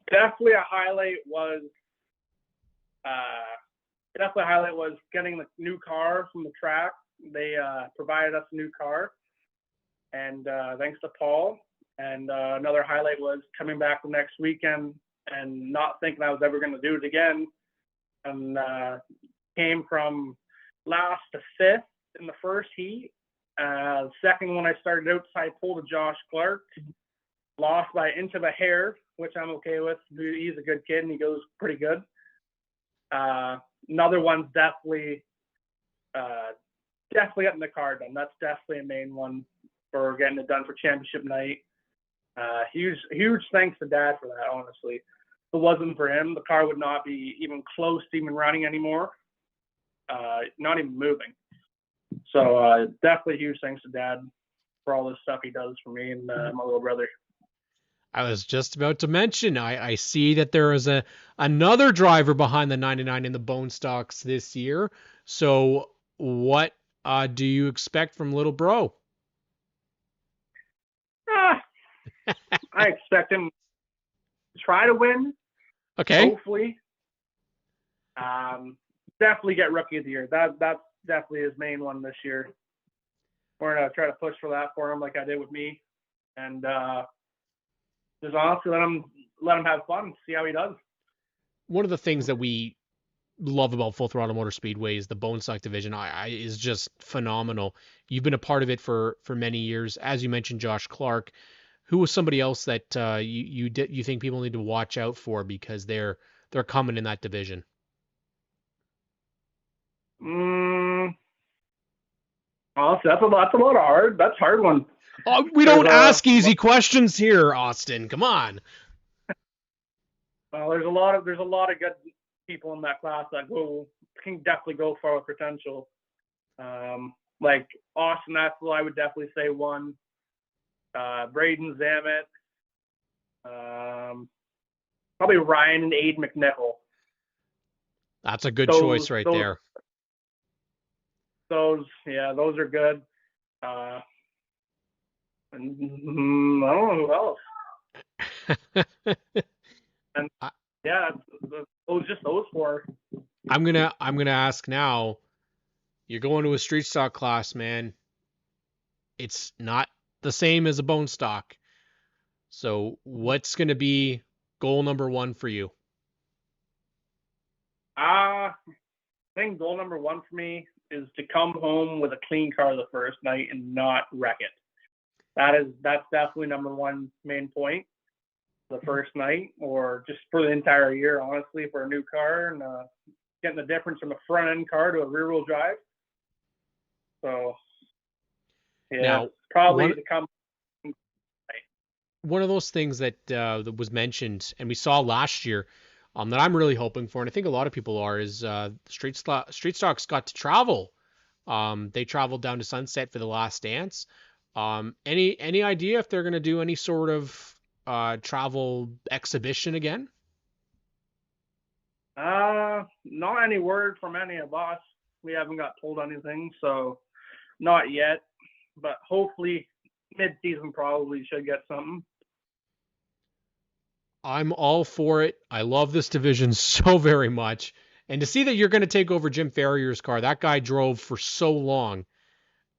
Definitely a highlight was getting the new car from the track. They provided us a new car, and thanks to Paul. And another highlight was coming back the next weekend and not thinking I was ever going to do it again, and came from last to fifth in the first heat. Second one, I started outside pole to Josh Clark. Lost by an inch of a hair, which I'm okay with. He's a good kid and he goes pretty good. Another one's definitely getting the car done. That's definitely a main one for getting it done for championship night. Huge thanks to Dad for that, honestly. If it wasn't for him, the car would not be even close to even running anymore. Not even moving. So definitely huge thanks to Dad for all this stuff he does for me and my little brother. I was just about to mention, I see that there is another driver behind the 99 in the bone stocks this year. So what do you expect from little bro? I expect him to try to win. Okay. Hopefully. Definitely get Rookie of the Year. That's definitely his main one this year. We're going to try to push for that for him like I did with me. And just honestly let him have fun, see how he does. One of the things that we love about Full Throttle Motor Speedway is the bone stock division. Is just phenomenal. You've been a part of it for many years. As you mentioned, Josh Clark. Who was somebody else that you think people need to watch out for because they're coming in that division? Honestly, that's a lot of hard. That's a hard one. Oh, we don't ask easy questions here, Austin. Come on. Well, there's a lot of good people in that class that can definitely go far with potential. Like Austin Ethel, I would definitely say one. Braden Zamet, probably Ryan and Aid McNichol. That's a good choice right there. Those are good. And I don't know who else. And those four. I'm gonna ask now. You're going to a street stock class, man. It's not the same as a bone stock. So what's gonna be goal number 1 for you? I think goal number 1 for me is to come home with a clean car the first night and not wreck it. That's definitely number 1 main point. The first night, or just for the entire year, honestly, for a new car and getting the difference from a front end car to a rear wheel drive. So, yeah, now, probably to come. One of those things that was mentioned and we saw last year that I'm really hoping for, and I think a lot of people are, is Street Stocks got to travel. They traveled down to Sunset for the Last Dance. Any idea if they're going to do any sort of travel exhibition again? Not any word from any of us. We haven't got told anything, so not yet. But hopefully, mid-season probably should get something. I'm all for it. I love this division so very much. And to see that you're going to take over Jim Farrier's car, that guy drove for so long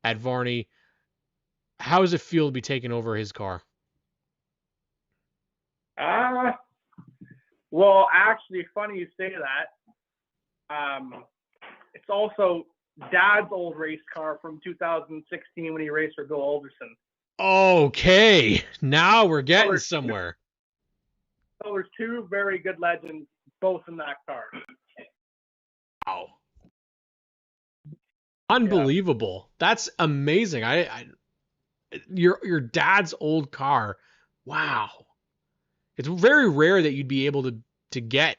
at Varney. How does it feel to be taking over his car? Well, actually, funny you say that. It's also Dad's old race car from 2016 when he raced for Bill Alderson. Okay, now we're getting somewhere. So there's 2 very good legends, both in that car. Wow. Unbelievable. Yeah. That's amazing. Your dad's old car. Wow. It's very rare that you'd be able to get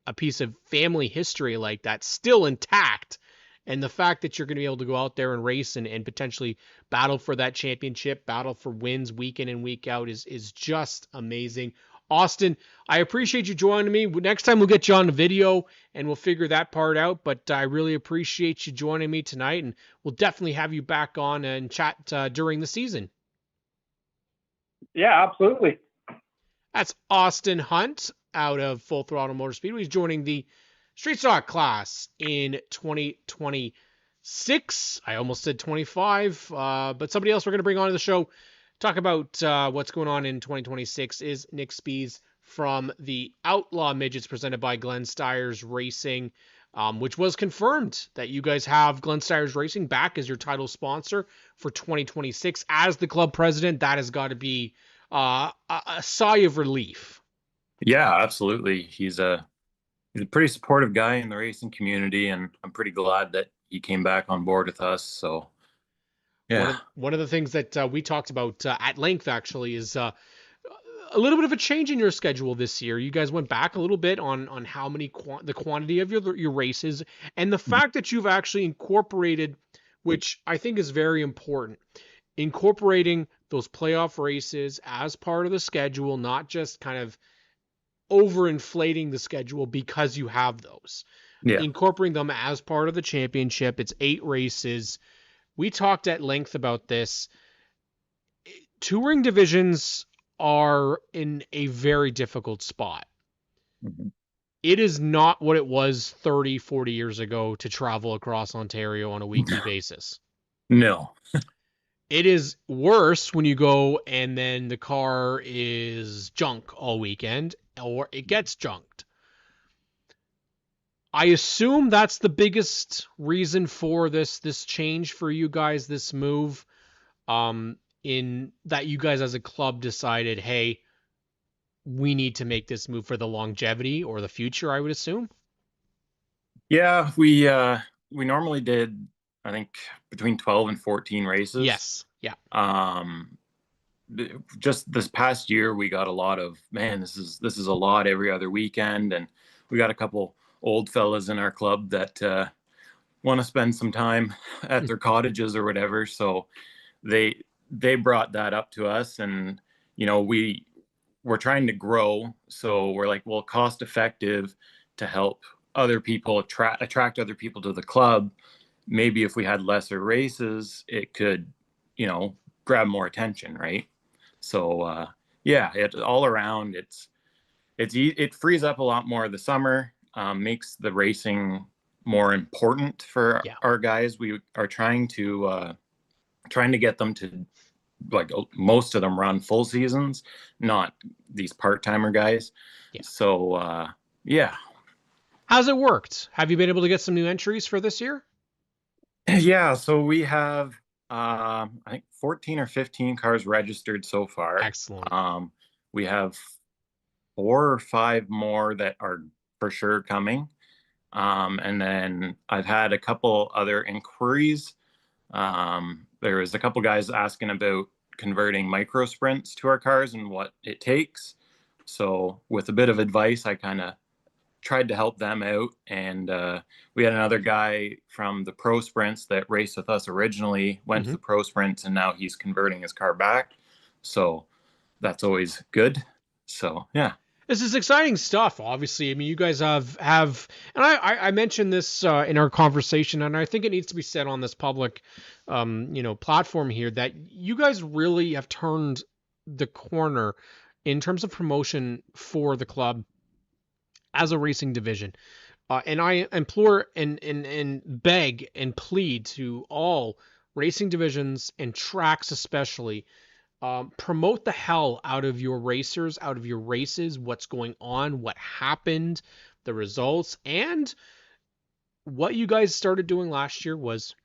a piece of family history like that still intact. And the fact that you're going to be able to go out there and race and potentially battle for that championship, battle for wins week in and week out is just amazing. Austin, I appreciate you joining me. Next time we'll get you on the video and we'll figure that part out. But I really appreciate you joining me tonight, and we'll definitely have you back on and chat during the season. Yeah, absolutely. That's Austin Hunt out of Full Throttle Motor Speedway. He's joining the Street Stock class in 2026. I almost said 25, but somebody else we're going to bring on to the show, talk about what's going on in 2026, is Nick Spies from the Outlaw Midgets presented by Glenn Stiers Racing. which was confirmed that you guys have Glenstires Racing back as your title sponsor for 2026. As the club president, that has got to be a sigh of relief. Yeah, absolutely. He's a pretty supportive guy in the racing community, and I'm pretty glad that he came back on board with us. So, yeah. One of the things that we talked about at length actually is a little bit of a change in your schedule this year. You guys went back a little bit on how many the quantity of your races, and the fact that you've actually incorporated, which I think is very important, incorporating those playoff races as part of the schedule, not just kind of overinflating the schedule because you have those. Yeah. Incorporating them as part of the championship. It's 8 races. We talked at length about this. Touring divisions are in a very difficult spot. Mm-hmm. It is not what it was 30, 40 years ago to travel across Ontario on a weekly basis. No. It is worse when you go and then the car is junk all weekend or it gets junked. I assume that's the biggest reason for this change for you guys, this move, in that you guys as a club decided, hey, we need to make this move for the longevity or the future, I would assume. Yeah, we normally did, I think, between 12 and 14 races. Yes. Yeah. Just this past year, we got a lot of, man, this is a lot every other weekend, and we got a couple old fellas in our club that want to spend some time at their cottages or whatever. So they brought that up to us, and we're trying to grow, so we're like, well, cost effective to help other people attract other people to the club. Maybe if we had lesser races, it could grab more attention, right? So yeah, it all around, it frees up a lot more of the summer, makes the racing more important for our guys. We are trying to get them to, like, most of them run full seasons, not these part-timer guys. Yeah. So yeah. How's it worked? Have you been able to get some new entries for this year? Yeah, so we have I think 14 or 15 cars registered so far. Excellent. We have 4 or 5 more that are for sure coming. And then I've had a couple other inquiries. There was a couple guys asking about converting micro sprints to our cars and what it takes. So with a bit of advice, I kind of tried to help them out. And we had another guy from the pro sprints that raced with us originally, went to the pro sprints, and now he's converting his car back. So that's always good. So yeah. This is exciting stuff, obviously. I mean, you guys have and I mentioned this in our conversation, and I think it needs to be said on this public, platform here, that you guys really have turned the corner in terms of promotion for the club as a racing division. And I implore and beg and plead to all racing divisions and tracks especially, promote the hell out of your racers, out of your races, what's going on, what happened, the results. And what you guys started doing last year was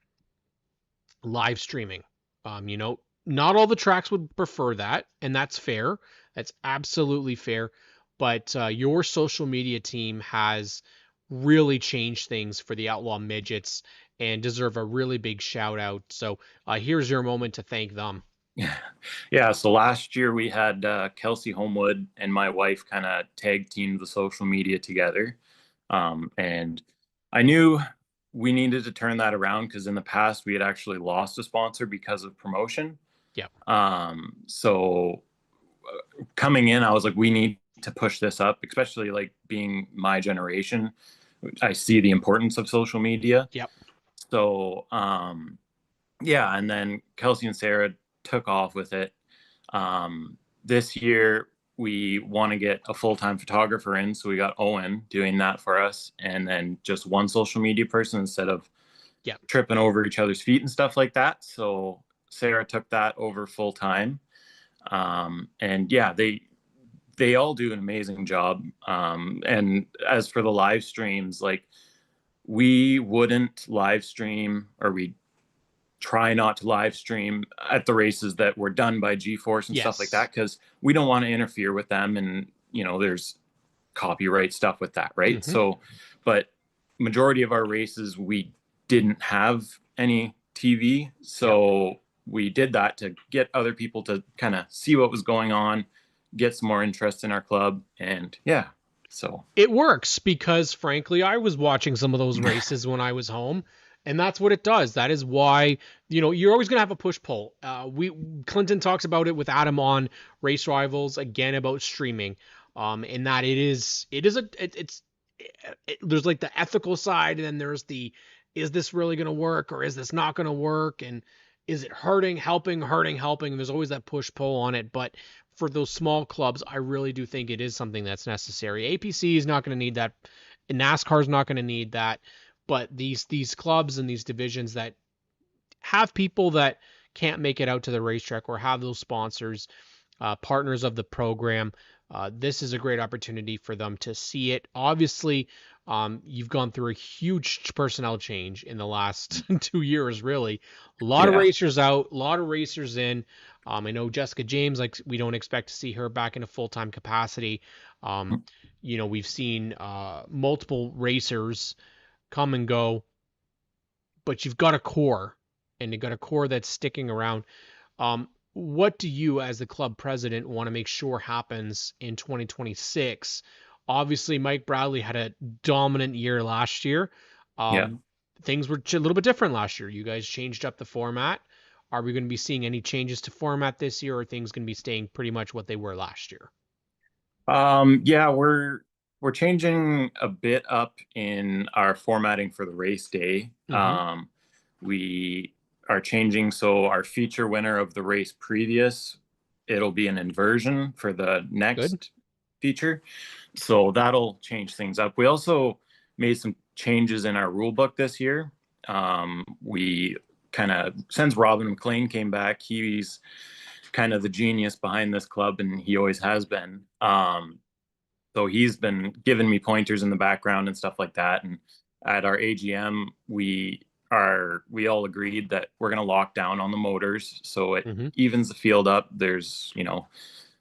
live streaming. Not all the tracks would prefer that, and that's fair. That's absolutely fair. But your social media team has really changed things for the Outlaw Midgets and deserve a really big shout out. So here's your moment to thank them. Yeah, so last year we had Kelsey Homewood and my wife kind of tag teamed the social media together. And I knew we needed to turn that around because in the past we had actually lost a sponsor because of promotion. Yeah. So coming in, I was like, we need to push this up, especially like being my generation. I see the importance of social media. Yep. So yeah, and then Kelsey and Sarah took off with it. This year we want to get a full-time photographer in, so we got Owen doing that for us, and then just one social media person instead of tripping over each other's feet and stuff like that. So Sarah took that over full-time. And yeah, they all do an amazing job. And as for the live streams, like, we wouldn't live stream, or we try not to live stream at the races that were done by G-Force and stuff like Yes. that, because we don't want to interfere with them, and there's copyright stuff with that, right? Mhm. So, but majority of our races we didn't have any TV, so we did that to get other people to kind of see what was going on, get some more interest in our club, and yeah, so It works because, frankly, I was watching some of those races when I was home, and that's what it does. That is why, you're always going to have a push pull. Clinton talks about it with Adam on Race Rivals again about streaming, and that there's like the ethical side, and then there's is this really going to work or is this not going to work, and is it hurting, helping, hurting, helping? And there's always that push pull on it, but for those small clubs, I really do think it is something that's necessary. APC is not going to need that. NASCAR is not going to need that. But these clubs and these divisions that have people that can't make it out to the racetrack or have those sponsors, partners of the program, this is a great opportunity for them to see it. Obviously, you've gone through a huge personnel change in the last 2 years, really. A lot of yeah. racers out, a lot of racers in. I know Jessica James, like we don't expect to see her back in a full-time capacity. We've seen multiple racers come and go, but you've got a core, and you've got a core that's sticking around. What do you, as the club president, want to make sure happens in 2026? Obviously, Mike Bradley had a dominant year last year. Yeah. Things were a little bit different last year. You guys changed up the format. Are we going to be seeing any changes to format this year, or are things going to be staying pretty much what they were last year? Yeah, we're changing a bit up in our formatting for the race day. We are changing, so our feature winner of the race previous, it'll be an inversion for the next Good. feature. So that'll change things up. We also made some changes in our rule book this year. We kind of, since Robin McLean came back, he's kind of the genius behind this club, and he always has been. So he's been giving me pointers in the background and stuff like that. And at our AGM, we all agreed that we're going to lock down on the motors, so it evens the field up. There's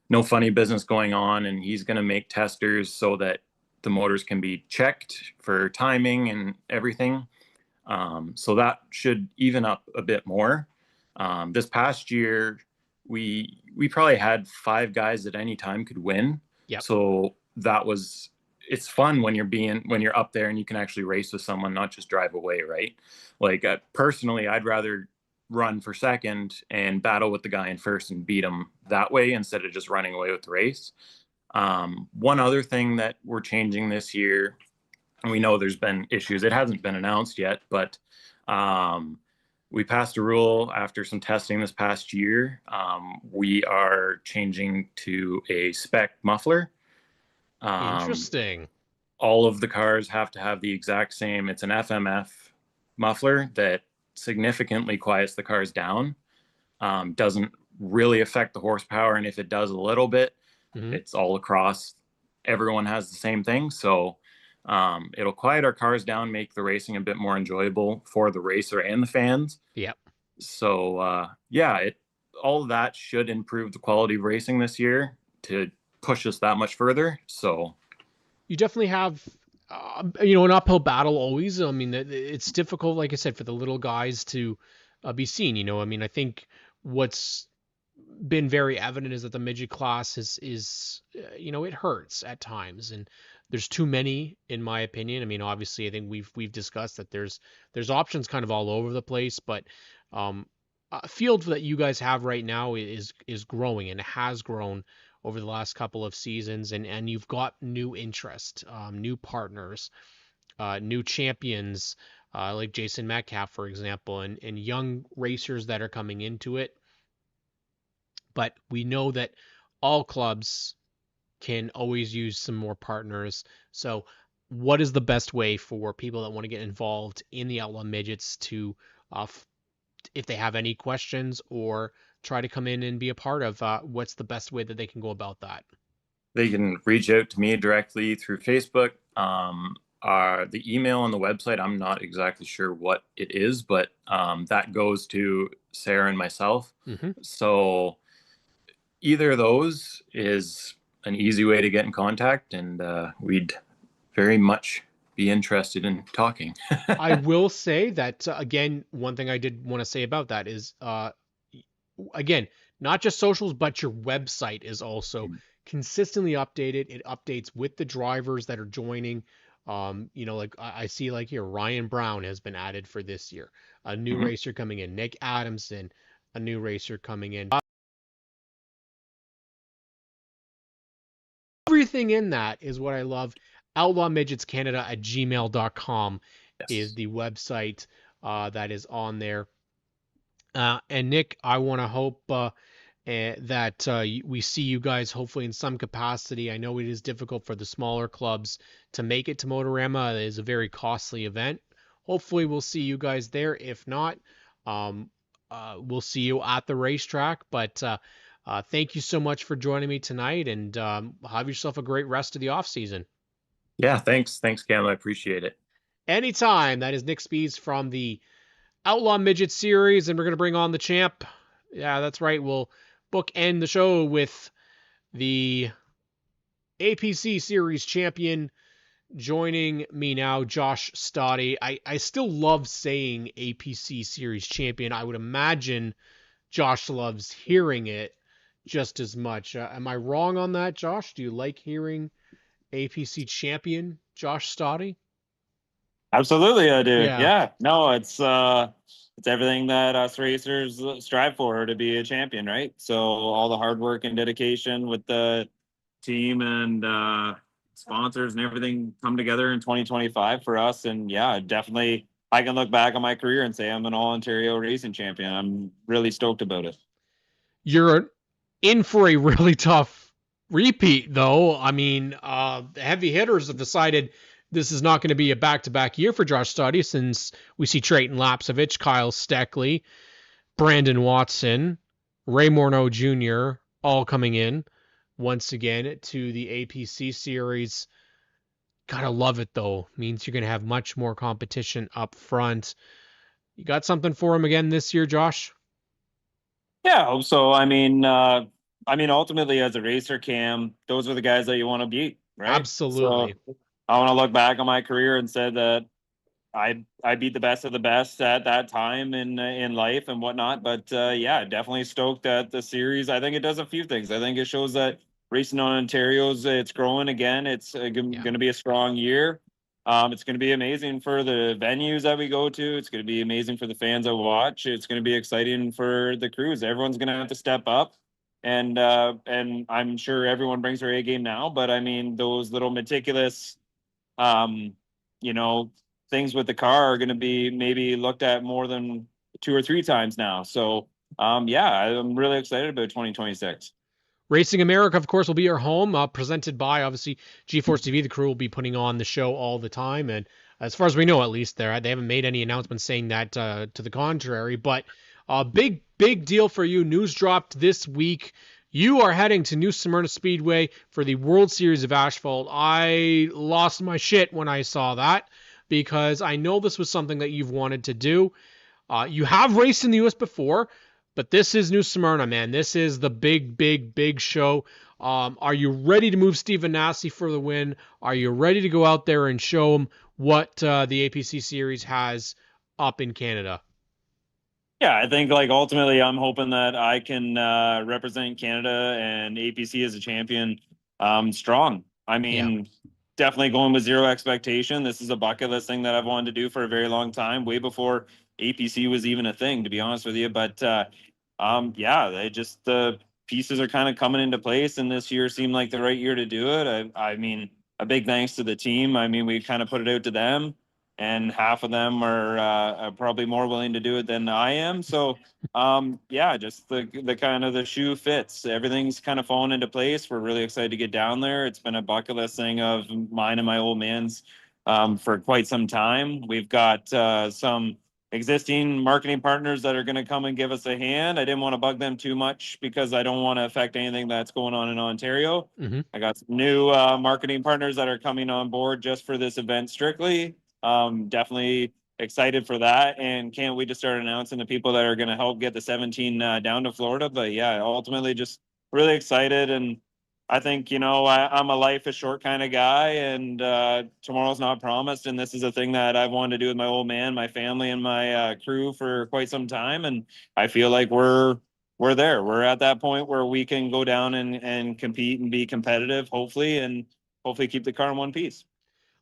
no funny business going on, and he's going to make testers so that the motors can be checked for timing and everything. So that should even up a bit more. This past year, we probably had 5 guys at any time could win. Yep. So it's fun when you're up there and you can actually race with someone, not just drive away, right? Like personally, I'd rather run for second and battle with the guy in first and beat him that way instead of just running away with the race. One other thing that we're changing this year, and we know there's been issues, it hasn't been announced yet, but we passed a rule after some testing this past year. We are changing to a spec muffler. Interesting. All of the cars have to have the exact same. It's an FMF muffler that significantly quiets the cars down. Doesn't really affect the horsepower, and if it does a little bit, it's all across. Everyone has the same thing, so it'll quiet our cars down, make the racing a bit more enjoyable for the racer and the fans. Yep. So all of that should improve the quality of racing this year to push us that much further. So you definitely have an uphill battle always. I mean, it's difficult, like I said, for the little guys to be seen. I mean, I think what's been very evident is that the midget class is it hurts at times, and there's too many, in my opinion. I mean, obviously, I think we've discussed that there's options kind of all over the place, but a field that you guys have right now is growing, and it has grown over the last couple of seasons, and you've got new interest, new partners, new champions, like Jason Metcalf, for example, and young racers that are coming into it. But we know that all clubs can always use some more partners. So what is the best way for people that want to get involved in the Outlaw Midgets to, if they have any questions or try to come in and be a part of, what's the best way that they can go about that? They can reach out to me directly through Facebook. the email on the website, I'm not exactly sure what it is, but that goes to Sarah and myself. Mm-hmm. So either of those is an easy way to get in contact, and we'd very much be interested in talking. I will say that again, one thing I did want to say about that is again, not just socials, but your website is also consistently updated. It updates with the drivers that are joining. Like I see like here, Ryan Brown has been added for this year. A new racer coming in. Nick Adamson, a new racer coming in. Everything in that is what I love. outlawmidgetscanada@gmail.com is Yes. the website that is on there. And Nick, I want to hope that we see you guys hopefully in some capacity. I know it is difficult for the smaller clubs to make it to Motorama. It is a very costly event. Hopefully we'll see you guys there. If not, we'll see you at the racetrack. But thank you so much for joining me tonight, and have yourself a great rest of the off season. Yeah, thanks, Cam. I appreciate it. Anytime. That is Nick Speeds from the Outlaw Midget Series, and we're going to bring on the champ. Yeah, that's right. We'll bookend the show with the APC Series champion joining me now, Josh Stoddy. I still love saying APC Series champion. I would imagine Josh loves hearing it just as much. Am I wrong on that, Josh? Do you like hearing APC champion Josh Stoddy? Absolutely, I do. Yeah. Yeah, no, it's everything that us racers strive for to be a champion, right? So all the hard work and dedication with the team and sponsors and everything come together in 2025 for us. And yeah, definitely, I can look back on my career and say I'm an all Ontario racing champion. I'm really stoked about it. You're in for a really tough repeat, though. I mean, the heavy hitters have decided this is not going to be a back-to-back year for Josh Stoddy, since we see Trayton Lapsevich, Kyle Steckley, Brandon Watson, Ray Morneau Jr. all coming in once again to the APC series. Gotta love it, though. Means you're going to have much more competition up front. You got something for him again this year, Josh? Yeah, I hope so. Ultimately, as a racer, Cam, those are the guys that you want to beat, right? Absolutely. So I want to look back on my career and say that I beat the best of the best at that time in life and whatnot. But yeah, definitely stoked at the series. I think it does a few things. I think it shows that racing on Ontario's it's growing again. It's going to be a strong year. It's going to be amazing for the venues that we go to. It's going to be amazing for the fans that watch. It's going to be exciting for the crews. Everyone's going to have to step up, and I'm sure everyone brings their A game now. But I mean, those little meticulous, um, you know, things with the car are going to be maybe looked at more than 2 or 3 times now. So yeah, I'm really excited about 2026. Racing America, of course, will be our home, presented by, obviously, GeForce TV. The crew will be putting on the show all the time. And as far as we know, at least, they haven't made any announcements saying that to the contrary. But big deal for you. News dropped this week. You are heading to New Smyrna Speedway for the World Series of Asphalt. I lost my shit when I saw that, because I know this was something that you've wanted to do. You have raced in the U.S. before, but this is New Smyrna, man. This is the big show. Are you ready to move Stephen Nasse for the win? Are you ready to go out there and show him what the APC series has up in Canada? Yeah, I think like ultimately I'm hoping that I can represent Canada and APC as a champion strong. I mean, definitely going with zero expectation. This is a bucket list thing that I've wanted to do for a very long time, way before APC was even a thing, to be honest with you. But yeah, they just the pieces are kind of coming into place, and this year seemed like the right year to do it. I mean, a big thanks to the team. I mean, we kind of put it out to them, and half of them are probably more willing to do it than I am. So yeah, just the kind of the shoe fits. Everything's kind of fallen into place. We're really excited to get down there. It's been a bucket list thing of mine and my old man's for quite some time. We've got some existing marketing partners that are going to come and give us a hand. I didn't want to bug them too much because I don't want to affect anything that's going on in Ontario. I got some new marketing partners that are coming on board just for this event strictly. Definitely excited for that, and can't wait to start announcing the people that are going to help get the 17 down to Florida. But yeah, ultimately just really excited. And I think, I'm a life is short kind of guy, and tomorrow's not promised. And this is a thing that I've wanted to do with my old man, my family, and my crew for quite some time. And I feel like we're there. We're at that point where we can go down and compete and be competitive, hopefully, and hopefully keep the car in one piece.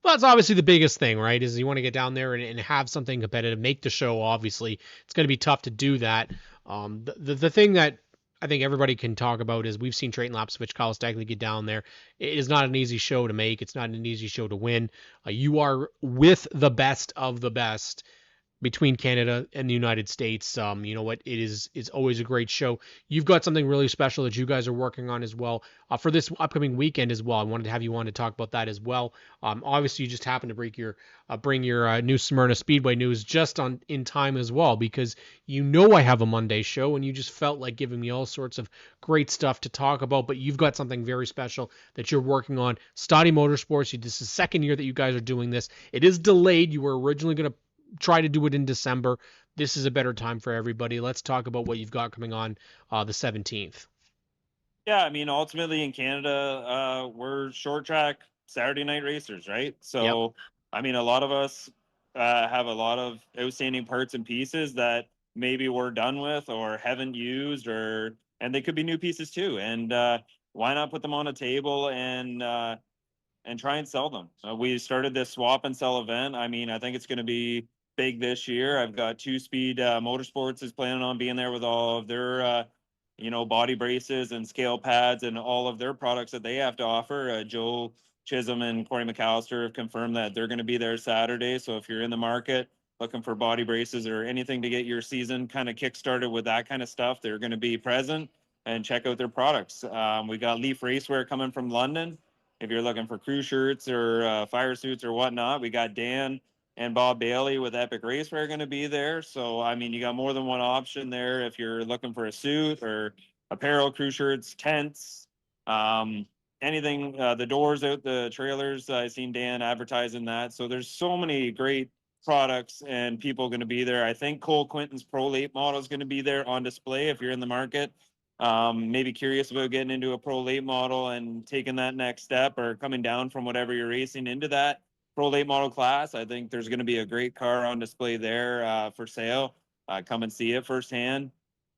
Well, that's obviously the biggest thing, right? Is you want to get down there and have something competitive, make the show. Obviously, it's going to be tough to do that. The thing that I think everybody can talk about is we've seen Trayton Lapsovich, Kyle Stackley get down there. It is not an easy show to make. It's not an easy show to win. You are with the best of the best between Canada and the United States. You know what? It's always a great show. You've got something really special that you guys are working on as well for this upcoming weekend as well. I wanted to have you on to talk about that as well. Obviously, you just happened to bring your new Smyrna Speedway news just in time as well, because I have a Monday show and you just felt like giving me all sorts of great stuff to talk about. But you've got something very special that you're working on. Stoddy Motorsports. This is the second year that you guys are doing this. It is delayed. You were originally going to try to do it in December. This is a better time for everybody. Let's talk about what you've got coming on the 17th. Yeah, I mean, ultimately in Canada, we're short track Saturday night racers, right? So, yep. I mean, a lot of us have a lot of outstanding parts and pieces that maybe we're done with or haven't used, and they could be new pieces too. And why not put them on a table and try and sell them? We started this swap and sell event. I mean, I think it's going to be big this year. I've got Two Speed Motorsports is planning on being there with all of their body braces and scale pads and all of their products that they have to offer. Joe Chisholm and Corey McAllister have confirmed that they're going to be there Saturday. So if you're in the market looking for body braces or anything to get your season kind of kick-started with that kind of stuff, they're going to be present, and check out their products. We got Leaf Racewear coming from London. If you're looking for crew shirts or fire suits or whatnot, we got Dan and Bob Bailey with Epic Racewear going to be there. So, I mean, you got more than one option there if you're looking for a suit or apparel, crew shirts, tents, anything, the doors out, the trailers. I've seen Dan advertising that. So there's so many great products and people going to be there. I think Cole Quinton's Pro Late model is going to be there on display if you're in the market. Maybe curious about getting into a Pro Late model and taking that next step, or coming down from whatever you're racing into that Pro Late model class. I think there's going to be a great car on display there for sale. Come and see it firsthand.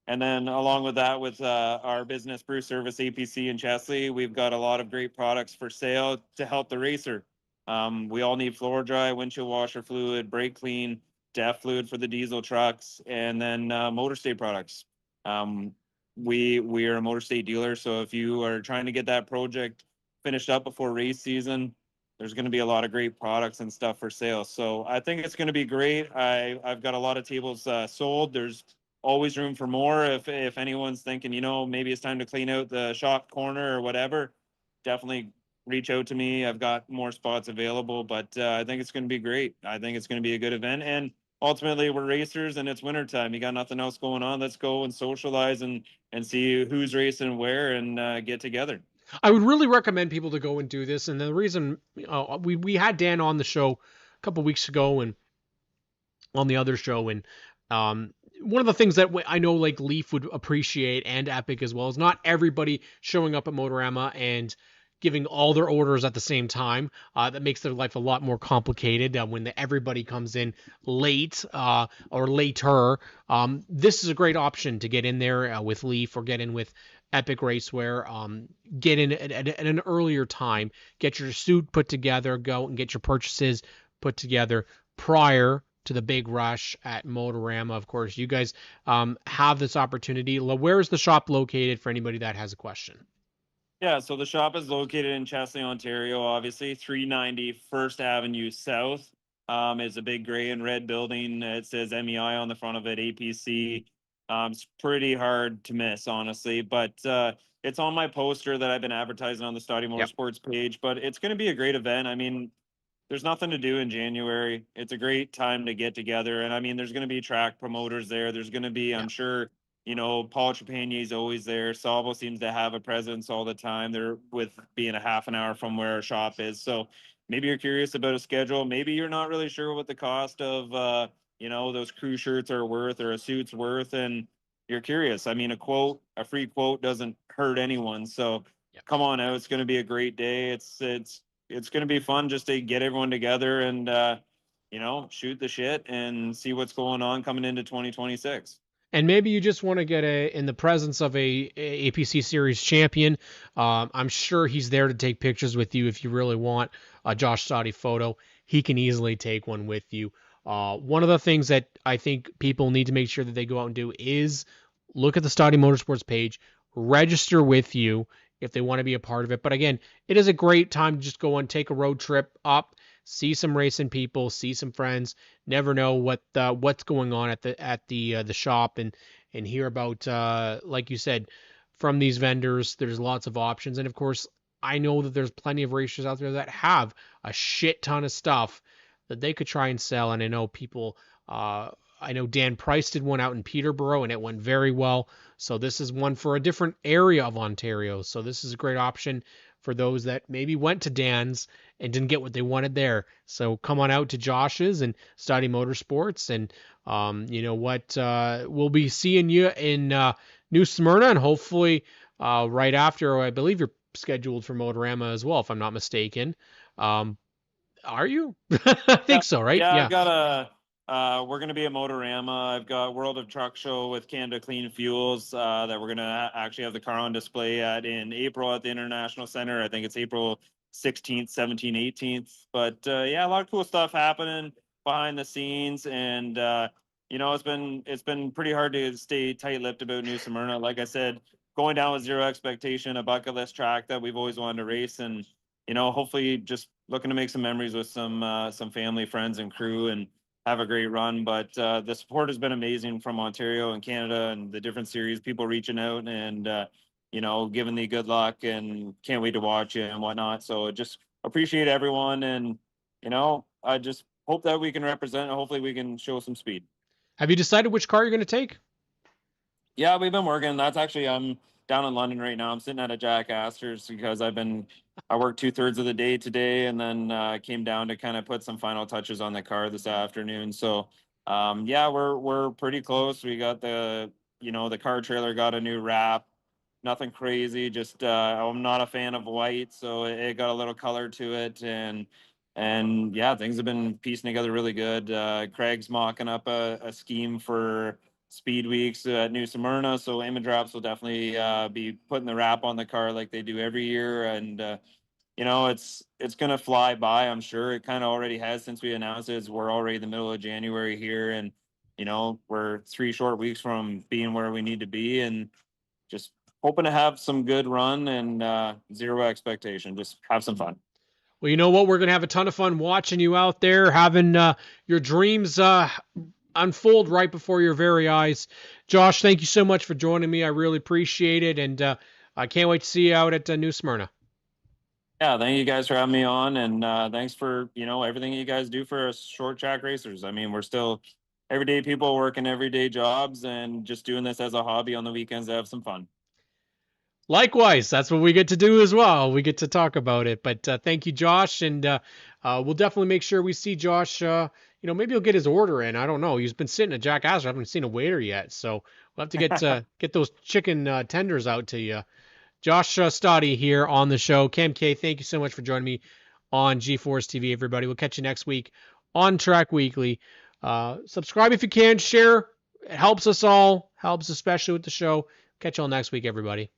And then along with that, with our business brew service APC in Chesley, we've got a lot of great products for sale to help the racer. We all need floor dry, windshield washer fluid, brake clean, DEF fluid for the diesel trucks, and then motor state products. We are a motor state dealer, so if you are trying to get that project finished up before race season, there's going to be a lot of great products and stuff for sale. So I think it's going to be great. I've got a lot of tables sold. There's always room for more. If anyone's thinking, maybe it's time to clean out the shop corner or whatever, definitely reach out to me. I've got more spots available, but I think it's going to be great. I think it's going to be a good event. And ultimately, we're racers and it's wintertime. You got nothing else going on. Let's go and socialize and see who's racing where and get together. I would really recommend people to go and do this. And the reason we had Dan on the show a couple weeks ago and on the other show, and one of the things that I know like Leaf would appreciate, and Epic as well, is not everybody showing up at Motorama and giving all their orders at the same time. That makes their life a lot more complicated when everybody comes in late or later. This is a great option to get in there with Leaf, or get in with Epic Racewear. Get in at an earlier time, get your suit put together, go and get your purchases put together prior to the big rush at Motorama. Of course, you guys have this opportunity. Where is the shop located for anybody that has a question? Yeah, so the shop is located in Chesley, Ontario, obviously. 390 First Avenue South. It's a big gray and red building. It says MEI on the front of it, APC. It's pretty hard to miss, honestly, but it's on my poster that I've been advertising on the Stoddy Motorsports page. But it's going to be a great event. I mean, there's nothing to do in January. It's a great time to get together. And I mean, there's going to be track promoters there. There's going to be, Yeah. I'm sure, Paul Trepanier is always there. Salvo seems to have a presence all the time there with being a half an hour from where our shop is. So maybe you're curious about a schedule. Maybe you're not really sure what the cost of, those crew shirts are worth or a suit's worth. And you're curious. I mean, a free quote doesn't hurt anyone. So come on out. It's going to be a great day. It's going to be fun just to get everyone together and shoot the shit and see what's going on coming into 2026. And maybe you just want to get in the presence of a APC Series champion. I'm sure he's there to take pictures with you if you really want a Josh Stoddy photo. He can easily take one with you. One of the things that I think people need to make sure that they go out and do is look at the Stoddy Motorsports page, register with you if they want to be a part of it. But again, it is a great time to just go and take a road trip up, see some racing people, see some friends. Never know what's going on at the shop and hear about like you said from these vendors. There's lots of options, and of course, I know that there's plenty of racers out there that have a shit ton of stuff that they could try and sell. And I know people. I know Dan Price did one out in Peterborough, and it went very well. So this is one for a different area of Ontario. So this is a great option for those that maybe went to Dan's and didn't get what they wanted there. So come on out to Josh's and Stoddy Motorsports, and you know what? We'll be seeing you in New Smyrna, and hopefully right after. I believe you're scheduled for Motorama as well, if I'm not mistaken. Are you? I think so, right? Yeah, I've got we're going to be at Motorama. I've got World of Truck Show with Canada Clean Fuels that we're going to actually have the car on display at in April at the International Center. I think it's April 16th, 17th, 18th. But yeah, a lot of cool stuff happening behind the scenes. And, it's been pretty hard to stay tight-lipped about New Smyrna. Like I said, going down with zero expectation, a bucket list track that we've always wanted to race. And, hopefully just looking to make some memories with some family, friends, and crew, and have a great run. But the support has been amazing from Ontario and Canada and the different series, people reaching out and giving me good luck, and can't wait to watch you and whatnot. So just appreciate everyone, and I just hope that we can represent, and hopefully we can show some speed. Have you decided which car you're going to take? Yeah, we've been working. That's actually, I'm down in London right now. I'm sitting at a Jack Astor's because I worked 2/3 of the day today, and then came down to kind of put some final touches on the car this afternoon. So, yeah, we're pretty close. We got the car trailer got a new wrap. Nothing crazy. Just I'm not a fan of white, so it got a little color to it, and yeah, things have been piecing together really good. Craig's mocking up a scheme for Speed Weeks at New Smyrna, so Image Wraps will definitely be putting the wrap on the car like they do every year. And it's gonna fly by. I'm sure it kind of already has since we announced it. We're already in the middle of January here, and we're 3 short weeks from being where we need to be, and just hoping to have some good run and zero expectation. Just have some fun. Well, you know what? We're going to have a ton of fun watching you out there, having your dreams unfold right before your very eyes. Josh, thank you so much for joining me. I really appreciate it, and I can't wait to see you out at New Smyrna. Yeah, thank you guys for having me on, and thanks for everything you guys do for us short track racers. I mean, we're still everyday people working everyday jobs and just doing this as a hobby on the weekends to have some fun. Likewise, that's what we get to do as well. We get to talk about it. But thank you, Josh, and we'll definitely make sure we see Josh. Maybe he'll get his order in. I don't know. He's been sitting at Jack Astor. I haven't seen a waiter yet, so we'll have to get those chicken tenders out to you. Josh Stoddy here on the show. Cam K, thank you so much for joining me on G-Force TV, everybody. We'll catch you next week on ONTrack Weekly. Subscribe if you can. Share. It helps us all. Helps especially with the show. Catch you all next week, everybody.